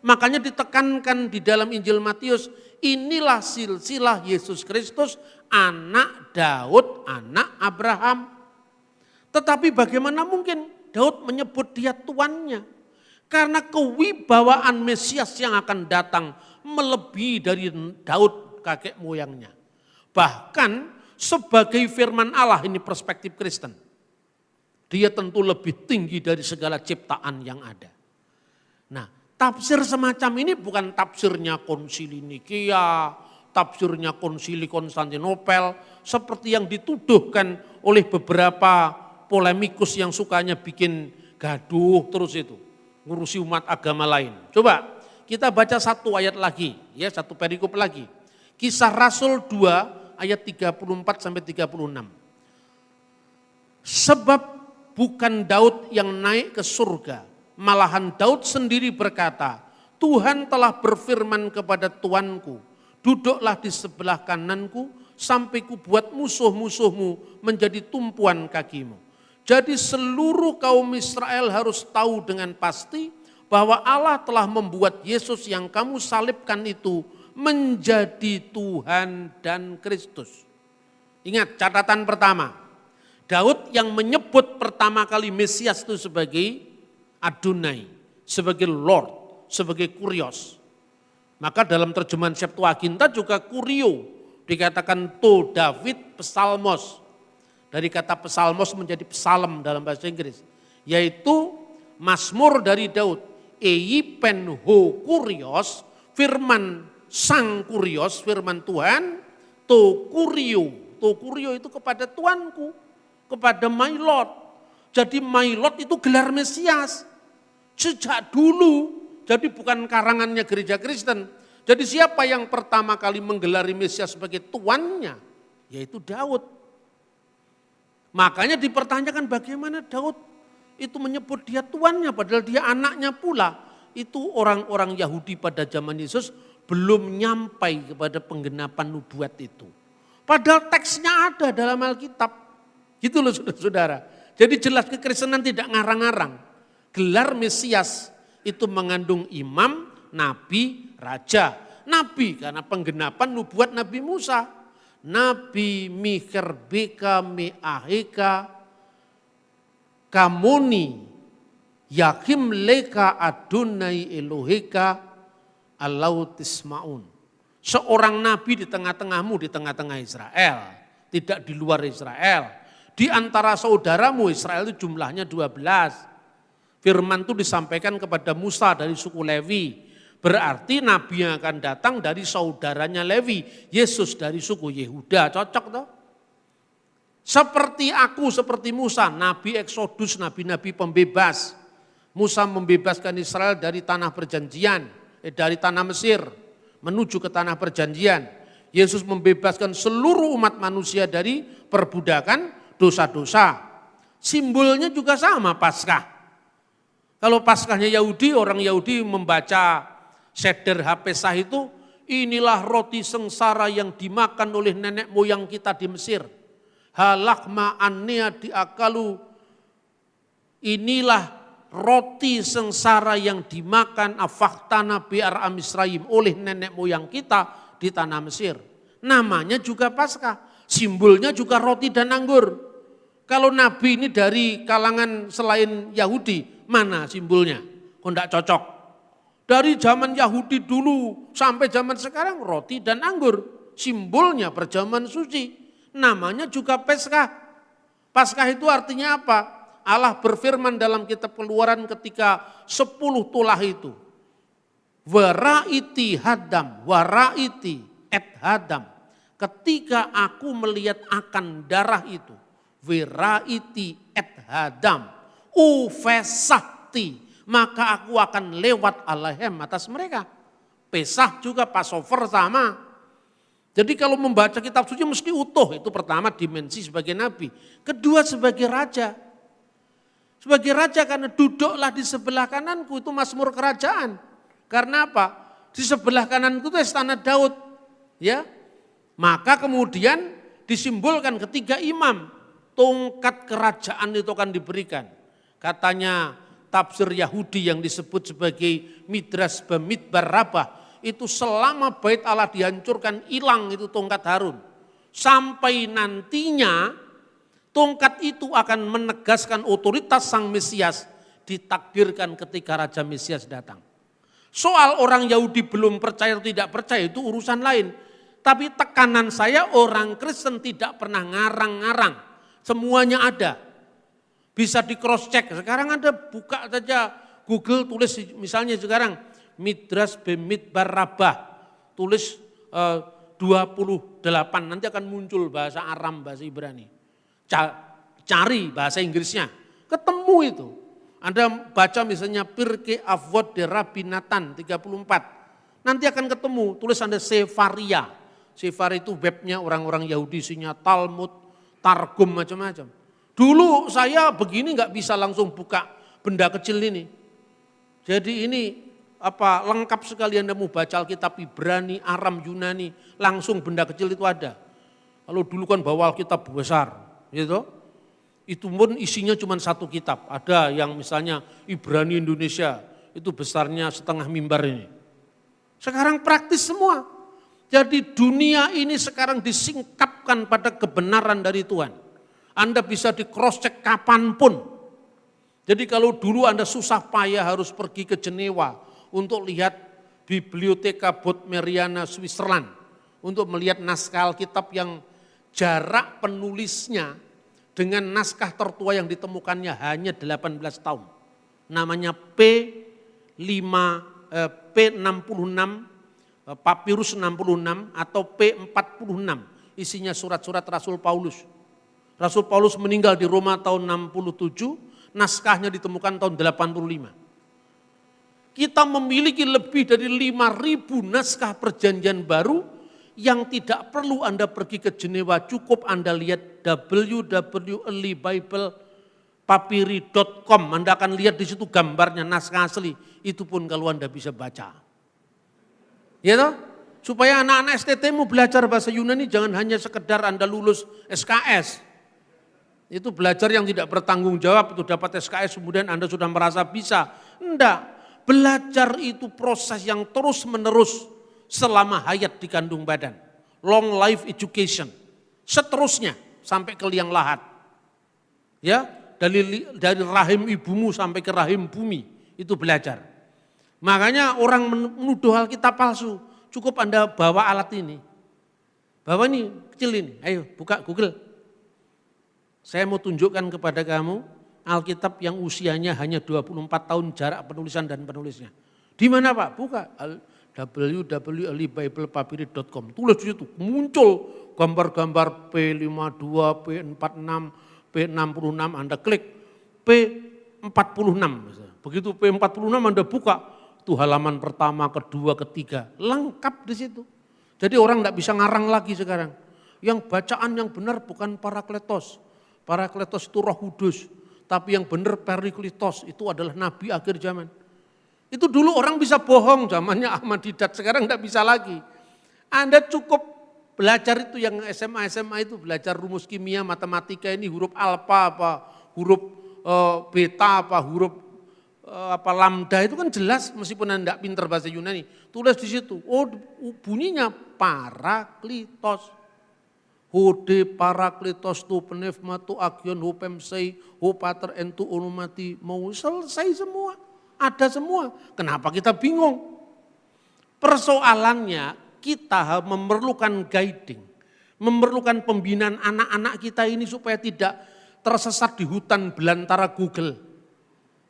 Makanya ditekankan di dalam Injil Matius, inilah silsilah Yesus Kristus, anak Daud, anak Abraham. Tetapi bagaimana mungkin Daud menyebut dia tuannya? Karena kewibawaan Mesias yang akan datang melebihi dari Daud kakek moyangnya. Bahkan sebagai firman Allah, ini perspektif Kristen, dia tentu lebih tinggi dari segala ciptaan yang ada. Nah, tafsir semacam ini bukan tafsirnya Konsili Nikea, tafsirnya Konsili Konstantinopel, seperti yang dituduhkan oleh beberapa polemikus yang sukanya bikin gaduh terus itu, ngurusi umat agama lain. Coba kita baca satu ayat lagi, ya, satu perikop lagi. Kisah Rasul 2 ayat 34 sampai 36. Sebab bukan Daud yang naik ke surga, malahan Daud sendiri berkata, Tuhan telah berfirman kepada Tuanku, duduklah di sebelah kananku sampai ku buat musuh-musuhmu menjadi tumpuan kakimu. Jadi seluruh kaum Israel harus tahu dengan pasti bahwa Allah telah membuat Yesus yang kamu salibkan itu menjadi Tuhan dan Kristus. Ingat catatan pertama, Daud yang menyebut pertama kali Mesias itu sebagai Adonai, sebagai Lord, sebagai Kurios. Maka dalam terjemahan Septuaginta juga Kurio, dikatakan to David Psalmos. Dari kata psalmos menjadi psalm dalam bahasa Inggris. Yaitu Mazmur dari Daud. Ei pen ho kurios, firman sang kurios, firman Tuhan. To kurio itu kepada Tuanku, kepada my Lord. Jadi my Lord itu gelar Mesias. Sejak dulu, jadi bukan karangannya gereja Kristen. Jadi siapa yang pertama kali menggelari Mesias sebagai tuannya? Yaitu Daud. Makanya dipertanyakan bagaimana Daud itu menyebut dia tuannya padahal dia anaknya pula. Itu orang-orang Yahudi pada zaman Yesus belum nyampai kepada penggenapan nubuat itu. Padahal teksnya ada dalam Alkitab. Gitu loh saudara-saudara. Jadi jelas kekristenan tidak ngarang-ngarang. Gelar Mesias itu mengandung imam, nabi, raja. Nabi karena penggenapan nubuat Nabi Musa. Nabi Miherbeka Meaheka Kamoni Yakim Leka Adonai Eloheka Alautismaun. Seorang nabi di tengah-tengahmu, di tengah-tengah Israel, tidak di luar Israel. Di antara saudaramu Israel itu jumlahnya 12. Firman itu disampaikan kepada Musa dari suku Lewi. Berarti nabi yang akan datang dari saudaranya Lewi, Yesus dari suku Yehuda, cocok toh? Seperti aku, seperti Musa, nabi Eksodus, nabi-nabi pembebas. Musa membebaskan Israel dari tanah perjanjian, dari tanah Mesir menuju ke tanah perjanjian. Yesus membebaskan seluruh umat manusia dari perbudakan dosa-dosa. Simbolnya juga sama, Paskah. Kalau Paskahnya Yahudi, orang Yahudi membaca Seder HaPesah itu, inilah roti sengsara yang dimakan oleh nenek moyang kita di Mesir. Halakma annea diakalu, inilah roti sengsara yang dimakan afaktana biar amisraim oleh nenek moyang kita di tanah Mesir. Namanya juga Paskah, simbolnya juga roti dan anggur. Kalau Nabi ini dari kalangan selain Yahudi, mana simbolnya? Kok enggak cocok? Dari zaman Yahudi dulu sampai zaman sekarang roti dan anggur. Simbolnya perjamuan suci. Namanya juga Paskah. Paskah itu artinya apa? Allah berfirman dalam kitab Keluaran ketika 10 tulah itu. Waraiti hadam, waraiti et hadam. Ketika aku melihat akan darah itu. Waraiti et hadam. Ufesakti. Maka aku akan lewat alahem atas mereka. Pesah juga Passover sama. Jadi kalau membaca kitab suci mesti utuh. Itu pertama dimensi sebagai nabi. Kedua sebagai raja. Sebagai raja karena duduklah di sebelah kananku itu mazmur kerajaan. Karena apa? Di sebelah kananku itu istana Daud. Ya. Maka kemudian disimbolkan ketiga imam. Tongkat kerajaan itu akan diberikan. Katanya tafsir Yahudi yang disebut sebagai Midrash Bamidbar Rabbah, itu selama bait Allah dihancurkan hilang itu tongkat Harun. Sampai nantinya tongkat itu akan menegaskan otoritas sang Mesias ditakdirkan ketika Raja Mesias datang. Soal orang Yahudi belum percaya atau tidak percaya itu urusan lain. Tapi tekanan saya orang Kristen tidak pernah ngarang-ngarang. Semuanya ada. Bisa di cross check. Sekarang Anda buka saja Google tulis misalnya sekarang Midrash Bamidbar Rabbah. Tulis 28 nanti akan muncul bahasa Aram, bahasa Ibrani. Cari bahasa Inggrisnya. Ketemu itu. Anda baca misalnya Pirkei Avot de Rabbi Natan 34. Nanti akan ketemu tulis Anda Sefaria. Sefaria itu webnya orang-orang Yahudi isinya Talmud, Targum macam-macam. Dulu saya begini nggak bisa langsung buka benda kecil ini. Jadi ini lengkap sekali Anda mau baca Alkitab Ibrani, Aram, Yunani, langsung benda kecil itu ada. Kalau dulu kan bawa Alkitab besar, gitu. Itu pun isinya cuma satu kitab. Ada yang misalnya Ibrani Indonesia, itu besarnya setengah mimbar ini. Sekarang praktis semua. Jadi dunia ini sekarang disingkapkan pada kebenaran dari Tuhan. Anda bisa di cross check kapanpun. Jadi kalau dulu Anda susah payah harus pergi ke Jenewa untuk lihat Biblioteka Bodmeriana Switzerland. Untuk melihat naskah Alkitab yang jarak penulisnya dengan naskah tertua yang ditemukannya hanya 18 tahun. Namanya P66, Papirus 66 atau P46. Isinya surat-surat Rasul Paulus. Rasul Paulus meninggal di Roma tahun 67, naskahnya ditemukan tahun 85. Kita memiliki lebih dari 5.000 naskah perjanjian baru yang tidak perlu Anda pergi ke Jenewa, cukup Anda lihat www.earlybiblepapiri.com. Anda akan lihat di situ gambarnya naskah asli, itu pun kalau Anda bisa baca. Ya toh? Supaya anak-anak STT mau belajar bahasa Yunani jangan hanya sekedar Anda lulus SKS. Itu belajar yang tidak bertanggung jawab, itu dapat SKS kemudian Anda sudah merasa bisa. Enggak, belajar itu proses yang terus menerus selama hayat di kandung badan. Long life education, seterusnya sampai ke liang lahat. Ya, dari rahim ibumu sampai ke rahim bumi, itu belajar. Makanya orang menuduh Alkitab palsu, cukup Anda bawa alat ini. Bawa ini, kecil ini, ayo buka Google. Saya mau tunjukkan kepada kamu Alkitab yang usianya hanya 24 tahun jarak penulisan dan penulisnya. Di mana Pak? Buka www.earlybiblepapiri.com. Tulis di situ, muncul gambar-gambar P52, P46, P66, Anda klik P46. Begitu P46 Anda buka, itu halaman pertama, kedua, ketiga, lengkap di situ. Jadi orang tidak bisa ngarang lagi sekarang. Yang bacaan yang benar bukan Parakletos. Parakletos itu Roh Kudus, tapi yang benar Perikletos itu adalah nabi akhir zaman. Itu dulu orang bisa bohong zamannya Ahmad Didat, sekarang tidak bisa lagi. Anda cukup belajar itu yang SMA itu belajar rumus kimia, matematika ini huruf alfa apa, huruf beta apa, huruf lambda itu kan jelas meskipun Anda tidak pintar bahasa Yunani. Tulis di situ. Oh, bunyinya parakletos. Hode parakletos tu pneuma tu agion ho pemsei ho pater entu onomati. Mau selesai semua. Ada semua. Kenapa kita bingung? Persoalannya kita memerlukan guiding. Memerlukan pembinaan anak-anak kita ini supaya tidak tersesat di hutan belantara Google.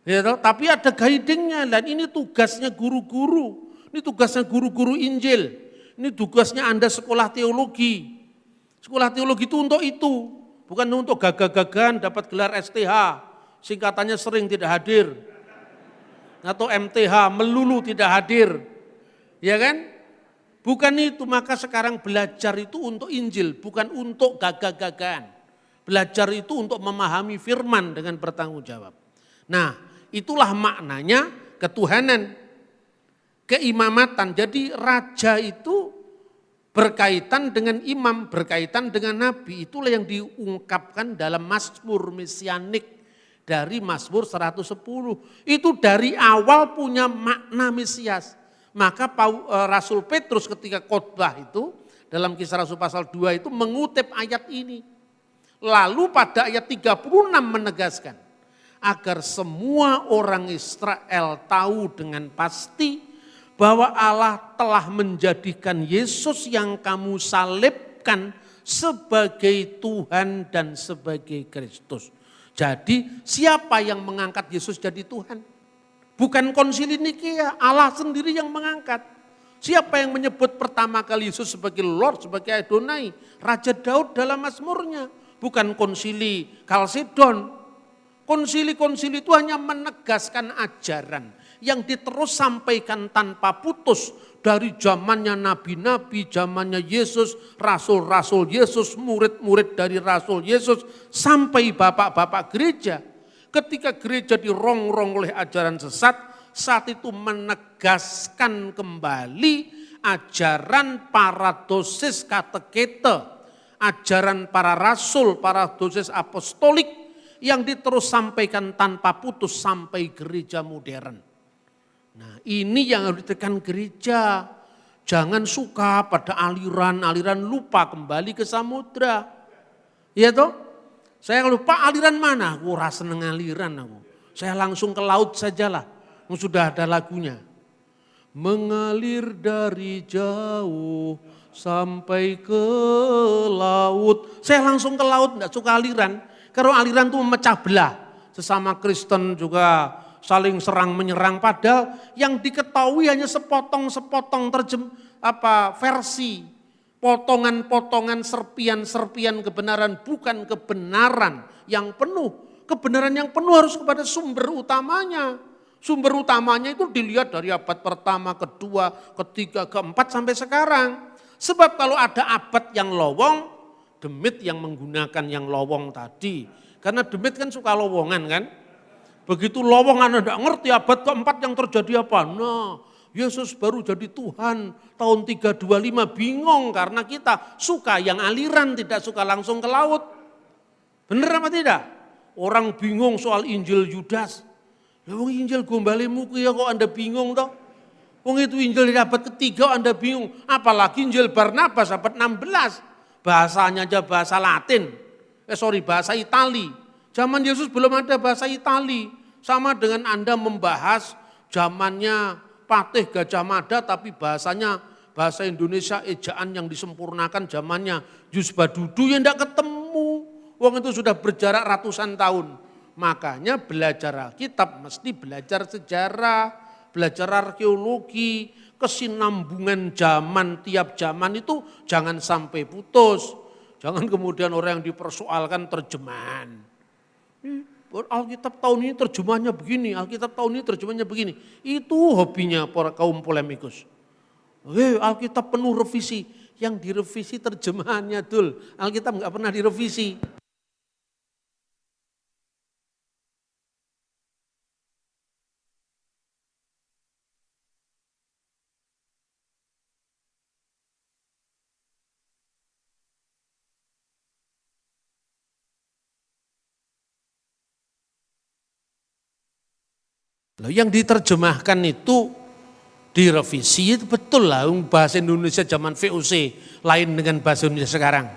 Ya, tapi ada guidingnya, dan ini tugasnya guru-guru, ini tugasnya guru-guru Injil, ini tugasnya Anda sekolah teologi. Sekolah teologi itu, bukan untuk gagah-gagahan dapat gelar STH, singkatannya sering tidak hadir, atau MTH, melulu tidak hadir, ya kan? Bukan itu, maka sekarang belajar itu untuk Injil, bukan untuk gagah-gagahan. Belajar itu untuk memahami firman dengan bertanggung jawab. Nah, itulah maknanya ketuhanan, keimamatan. Jadi raja itu berkaitan dengan imam, berkaitan dengan nabi. Itulah yang diungkapkan dalam Mazmur mesianik dari Mazmur 110. Itu dari awal punya makna Mesias. Maka Rasul Petrus ketika khotbah itu dalam Kisah Rasul pasal 2 itu mengutip ayat ini. Lalu pada ayat 36 menegaskan, agar semua orang Israel tahu dengan pasti bahwa Allah telah menjadikan Yesus yang kamu salibkan sebagai Tuhan dan sebagai Kristus. Jadi siapa yang mengangkat Yesus jadi Tuhan? Bukan konsili Nikea, Allah sendiri yang mengangkat. Siapa yang menyebut pertama kali Yesus sebagai Lord, sebagai Adonai? Raja Daud dalam Mazmurnya, bukan konsili Kalsedon. Konsili-konsili itu hanya menegaskan ajaran yang diterus sampaikan tanpa putus dari zamannya nabi-nabi, zamannya Yesus, rasul-rasul Yesus, murid-murid dari rasul Yesus, sampai bapak-bapak gereja. Ketika gereja dirongrong oleh ajaran sesat, saat itu menegaskan kembali ajaran para dosis katekete, ajaran para rasul, para dosis apostolik, yang diterus sampaikan tanpa putus sampai gereja modern. Nah, ini yang harus ditekan gereja. Jangan suka pada aliran-aliran, lupa kembali ke samudra. Iya toh? Saya lupa aliran mana? Aku rasa seneng aliran aku. Saya langsung ke laut sajalah. Sudah ada lagunya. Mengalir dari jauh sampai ke laut. Saya langsung ke laut, enggak suka aliran. Karena aliran itu memecah belah. Sesama Kristen juga saling serang menyerang. Padahal yang diketahui hanya sepotong-sepotong versi. Potongan-potongan serpian-serpian kebenaran. Bukan kebenaran yang penuh. Kebenaran yang penuh harus kepada sumber utamanya. Sumber utamanya itu dilihat dari abad pertama, kedua, ketiga, keempat sampai sekarang. Sebab kalau ada abad yang lowong, Demit yang menggunakan yang lowong tadi. Karena Demit kan suka lowongan kan. Begitu lowongan Anda ngerti abad keempat yang terjadi apa. Nah, Yesus baru jadi Tuhan tahun 325, bingung karena kita suka yang aliran, tidak suka langsung ke laut. Benar apa tidak? Orang bingung soal Injil Yudas. Ya Injil gombalimu ya kok Anda bingung toh? Wong itu Injil di abad ketiga Anda bingung. Apalagi Injil Barnabas abad 16. Bahasanya aja bahasa Latin, bahasa Itali. Zaman Yesus belum ada bahasa Itali. Sama dengan Anda membahas zamannya Patih Gajah Mada tapi bahasanya bahasa Indonesia ejaan yang disempurnakan zamannya Yus Badudu yang tidak ketemu. Wong itu sudah berjarak ratusan tahun. Makanya belajar Alkitab mesti belajar sejarah, belajar arkeologi, kesinambungan zaman, tiap zaman itu jangan sampai putus. Jangan kemudian orang yang dipersoalkan terjemahan. Alkitab tahun ini terjemahnya begini, Alkitab tahun ini terjemahnya begini. Itu hobinya para kaum polemikus. Alkitab penuh revisi, yang direvisi terjemahannya dul. Alkitab enggak pernah direvisi. Loh, yang diterjemahkan itu direvisi itu betul lah, bahasa Indonesia zaman VOC lain dengan bahasa Indonesia sekarang.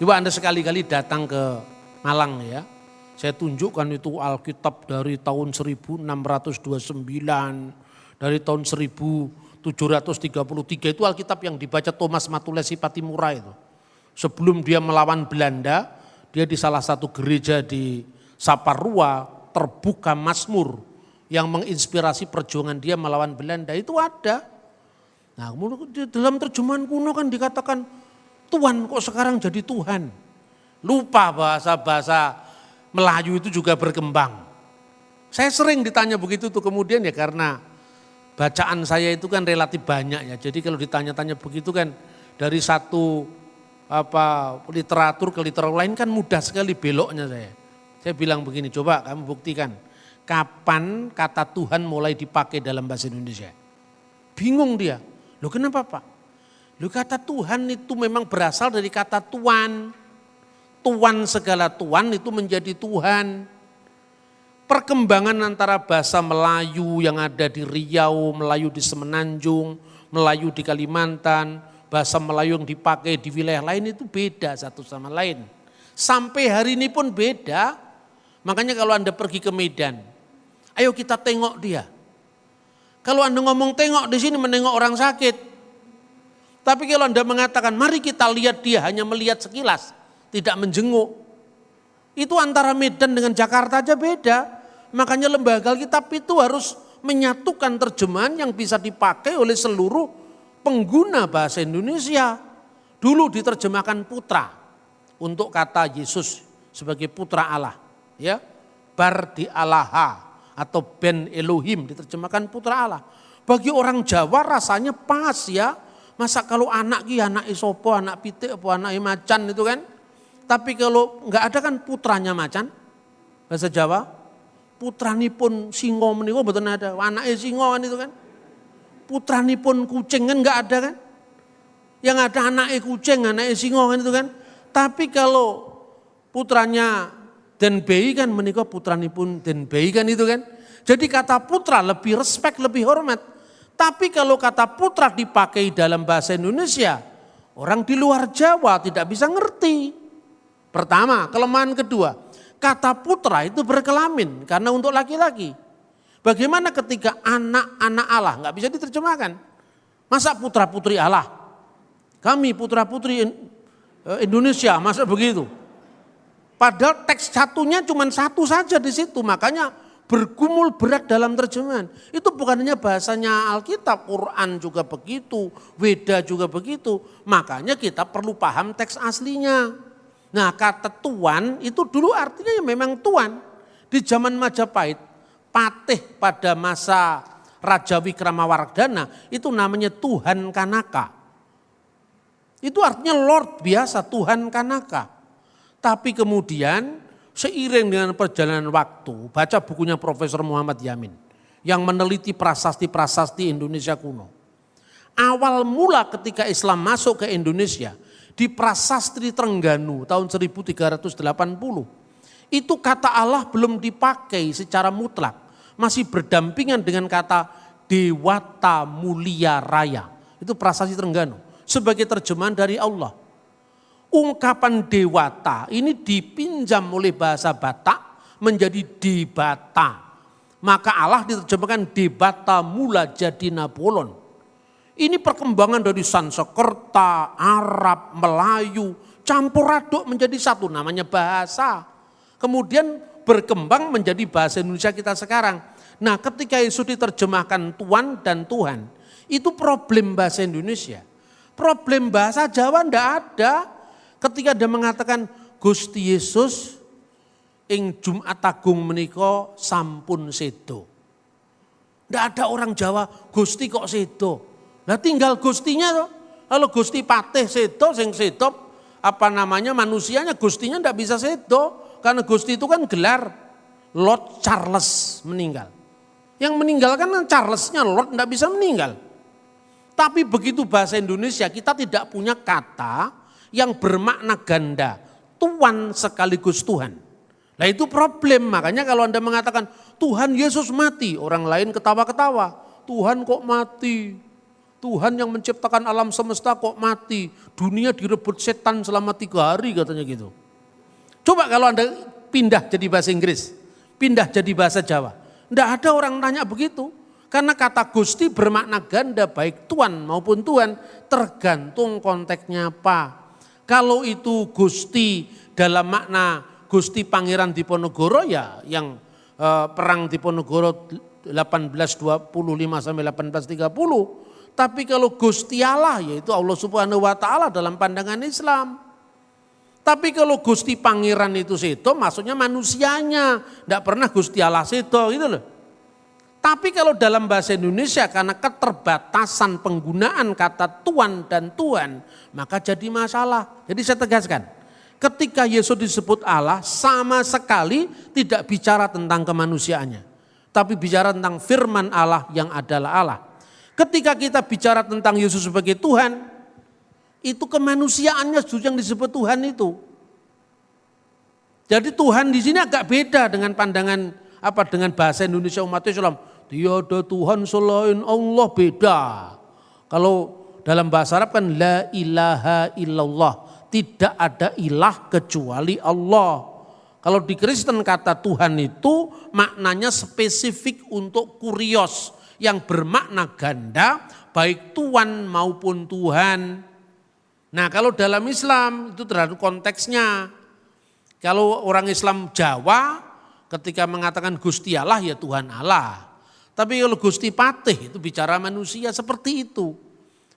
Coba Anda sekali-kali datang ke Malang ya, saya tunjukkan itu Alkitab dari tahun 1629, dari tahun 1733 itu Alkitab yang dibaca Thomas Matulesi Patimura itu. Sebelum dia melawan Belanda, dia di salah satu gereja di Saparua terbuka Mazmur yang menginspirasi perjuangan dia melawan Belanda itu ada. Nah, dalam terjemahan kuno kan dikatakan Tuhan kok sekarang jadi Tuhan. Lupa bahasa-bahasa Melayu itu juga berkembang. Saya sering ditanya begitu tuh kemudian ya karena bacaan saya itu kan relatif banyak ya. Jadi kalau ditanya-tanya begitu kan dari satu literatur ke literatur lain kan mudah sekali beloknya saya. Saya bilang begini, coba kamu buktikan. Kapan kata Tuhan mulai dipakai dalam bahasa Indonesia? Bingung dia. Loh kenapa Pak? Loh kata Tuhan itu memang berasal dari kata tuan. Tuan segala tuan itu menjadi Tuhan. Perkembangan antara bahasa Melayu yang ada di Riau, Melayu di Semenanjung, Melayu di Kalimantan, bahasa Melayu yang dipakai di wilayah lain itu beda satu sama lain. Sampai hari ini pun beda. Makanya kalau Anda pergi ke Medan, ayo kita tengok dia. Kalau Anda ngomong tengok di sini menengok orang sakit. Tapi kalau Anda mengatakan mari kita lihat dia, hanya melihat sekilas, tidak menjenguk. Itu antara Medan dengan Jakarta aja beda. Makanya lembaga Alkitab itu harus menyatukan terjemahan yang bisa dipakai oleh seluruh pengguna bahasa Indonesia. Dulu diterjemahkan putra untuk kata Yesus sebagai putra Allah. Ya, Bar di Allaha atau Ben Elohim diterjemahkan putra Allah. Bagi orang Jawa rasanya pas ya. Masa kalau anak isopo, anak pitik, anak macan itu kan. Tapi kalau enggak ada kan putranya macan, bahasa Jawa. Putranipun singo menika mboten ada, anake singo kan itu kan. Putranipun kucing kan enggak ada kan. Yang ada anake kucing, anake singo kan itu kan. Tapi kalau putranya Den Bei kan menika putranipun Den Bei kan itu kan. Jadi kata putra lebih respek, lebih hormat. Tapi kalau kata putra dipakai dalam bahasa Indonesia, orang di luar Jawa tidak bisa ngerti. Pertama, kelemahan kedua, kata putra itu berkelamin karena untuk laki-laki. Bagaimana ketika anak-anak Allah nggak bisa diterjemahkan? Masa putra-putri Allah? Kami putra-putri Indonesia, masa begitu? Padahal teks satunya cuma satu saja di situ, makanya bergumul berat dalam terjemahan. Itu bukan hanya bahasanya Alkitab, Quran juga begitu, Weda juga begitu. Makanya kita perlu paham teks aslinya. Nah kata tuan itu dulu artinya ya memang tuan. Di zaman Majapahit, Patih pada masa Raja Wikramawardhana itu namanya Tuhan Kanaka. Itu artinya Lord biasa, Tuhan Kanaka. Tapi kemudian seiring dengan perjalanan waktu, baca bukunya Profesor Muhammad Yamin yang meneliti prasasti-prasasti Indonesia kuno. Awal mula ketika Islam masuk ke Indonesia di Prasasti Trengganu tahun 1380, itu kata Allah belum dipakai secara mutlak, masih berdampingan dengan kata Dewata Mulia Raya. Itu Prasasti Trengganu sebagai terjemahan dari Allah. Ungkapan dewata ini dipinjam oleh bahasa Batak menjadi debata. Maka Allah diterjemahkan debata mula jadi Nabolon. Ini perkembangan dari Sanskerta, Arab, Melayu, campur aduk menjadi satu namanya bahasa. Kemudian berkembang menjadi bahasa Indonesia kita sekarang. Nah ketika Yesus diterjemahkan Tuan dan Tuhan, itu problem bahasa Indonesia. Problem bahasa Jawa enggak ada. Ketika dia mengatakan Gusti Yesus ing Jumat Agung menika sampun sedo. Enggak ada orang Jawa Gusti kok sedo. Lah tinggal Gustinya toh. Kalau Gusti Patih sedo sing sedo manusianya Gustinya enggak bisa sedo karena Gusti itu kan gelar. Lord Charles meninggal. Yang meninggal kan Charlesnya Lord enggak bisa meninggal. Tapi begitu bahasa Indonesia kita tidak punya kata yang bermakna ganda, Tuan sekaligus Tuhan. Nah itu problem, makanya kalau Anda mengatakan Tuhan Yesus mati, orang lain ketawa-ketawa. Tuhan kok mati? Tuhan yang menciptakan alam semesta kok mati? Dunia direbut setan selama 3 hari katanya gitu. Coba kalau Anda pindah jadi bahasa Inggris, pindah jadi bahasa Jawa. Tidak ada orang tanya begitu. Karena kata Gusti bermakna ganda baik Tuhan maupun Tuhan tergantung konteksnya apa. Kalau itu Gusti dalam makna Gusti Pangeran Diponegoro ya yang perang Diponegoro 1825 sampai 1830. Tapi kalau Gusti Allah yaitu Allah Subhanahu wa taala dalam pandangan Islam. Tapi kalau Gusti Pangeran itu seto maksudnya manusianya, tidak pernah Gusti Allah seto gitu loh. Tapi kalau dalam bahasa Indonesia karena keterbatasan penggunaan kata Tuhan dan Tuhan, maka jadi masalah. Jadi saya tegaskan, ketika Yesus disebut Allah sama sekali tidak bicara tentang kemanusiaannya. Tapi bicara tentang firman Allah yang adalah Allah. Ketika kita bicara tentang Yesus sebagai Tuhan, itu kemanusiaannya justru yang disebut Tuhan itu. Jadi Tuhan di sini agak beda dengan pandangan dengan bahasa Indonesia umat Islam. Tiada Tuhan selain Allah, beda. Kalau dalam bahasa Arab kan la ilaha illallah, tidak ada ilah kecuali Allah. Kalau di Kristen kata Tuhan itu maknanya spesifik untuk kurios yang bermakna ganda baik Tuhan maupun Tuhan. Nah kalau dalam Islam itu tergantung konteksnya. Kalau orang Islam Jawa ketika mengatakan Gusti Allah ya Tuhan Allah. Tapi kalau Gusti Patih itu bicara manusia seperti itu.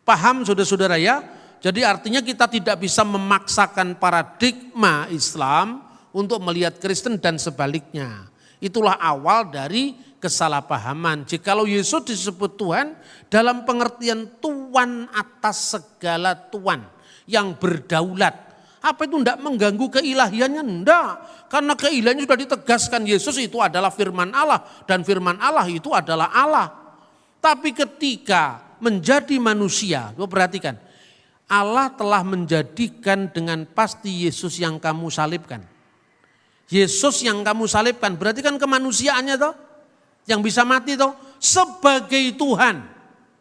Paham saudara-saudara ya? Jadi artinya kita tidak bisa memaksakan paradigma Islam untuk melihat Kristen dan sebaliknya. Itulah awal dari kesalahpahaman. Jikalau Yesus disebut Tuhan dalam pengertian Tuhan atas segala Tuhan yang berdaulat. Apa itu tidak mengganggu keilahiannya? Tidak. Karena keilahiannya sudah ditegaskan Yesus itu adalah firman Allah. Dan firman Allah itu adalah Allah. Tapi ketika menjadi manusia, perhatikan. Allah telah menjadikan dengan pasti Yesus yang kamu salibkan. Yesus yang kamu salibkan berarti kan kemanusiaannya toh yang bisa mati toh sebagai Tuhan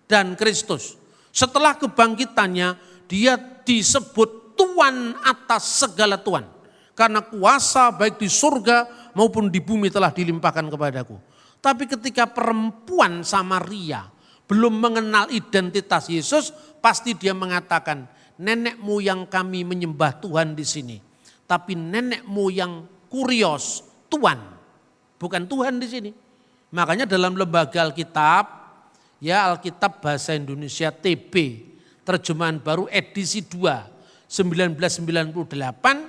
dan Kristus. Setelah kebangkitannya dia disebut Tuhan atas segala Tuhan. Karena kuasa baik di surga maupun di bumi telah dilimpahkan kepadaku. Tapi ketika perempuan Samaria belum mengenal identitas Yesus, pasti dia mengatakan, nenek moyang kami menyembah Tuhan di sini. Tapi nenek moyang kurios, Tuhan, bukan Tuhan di sini. Makanya dalam lembaga Alkitab, ya Alkitab Bahasa Indonesia TB, terjemahan baru edisi 2, 1998,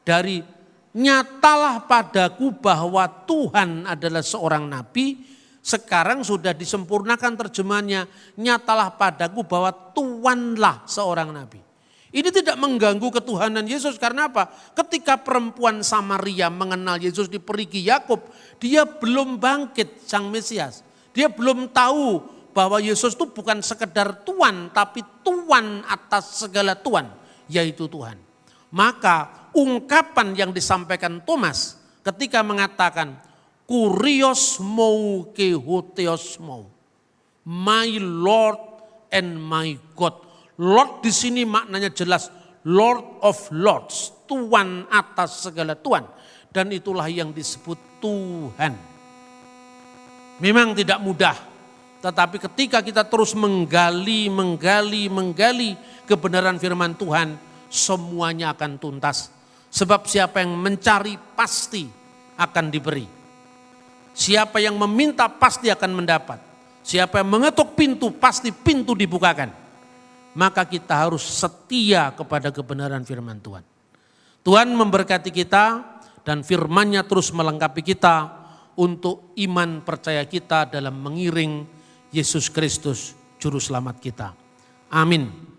dari nyatalah padaku bahwa Tuhan adalah seorang nabi, sekarang sudah disempurnakan terjemahannya, nyatalah padaku bahwa Tuhanlah seorang nabi. Ini tidak mengganggu ketuhanan Yesus karena apa? Ketika perempuan Samaria mengenal Yesus di perigi Yakub, dia belum bangkit sang Mesias. Dia belum tahu bahwa Yesus itu bukan sekedar Tuhan, tapi Tuhan atas segala Tuhan, yaitu Tuhan. Maka ungkapan yang disampaikan Thomas ketika mengatakan, Kurios mou ke hoteos mou, my Lord and my God. Lord di sini maknanya jelas, Lord of Lords, Tuhan atas segala Tuhan. Dan itulah yang disebut Tuhan. Memang tidak mudah, tetapi ketika kita terus menggali kebenaran firman Tuhan, semuanya akan tuntas. Sebab siapa yang mencari pasti akan diberi. Siapa yang meminta pasti akan mendapat. Siapa yang mengetuk pintu pasti pintu dibukakan. Maka kita harus setia kepada kebenaran firman Tuhan. Tuhan memberkati kita dan firman-Nya terus melengkapi kita untuk iman percaya kita dalam mengiring Yesus Kristus Juru Selamat kita. Amin.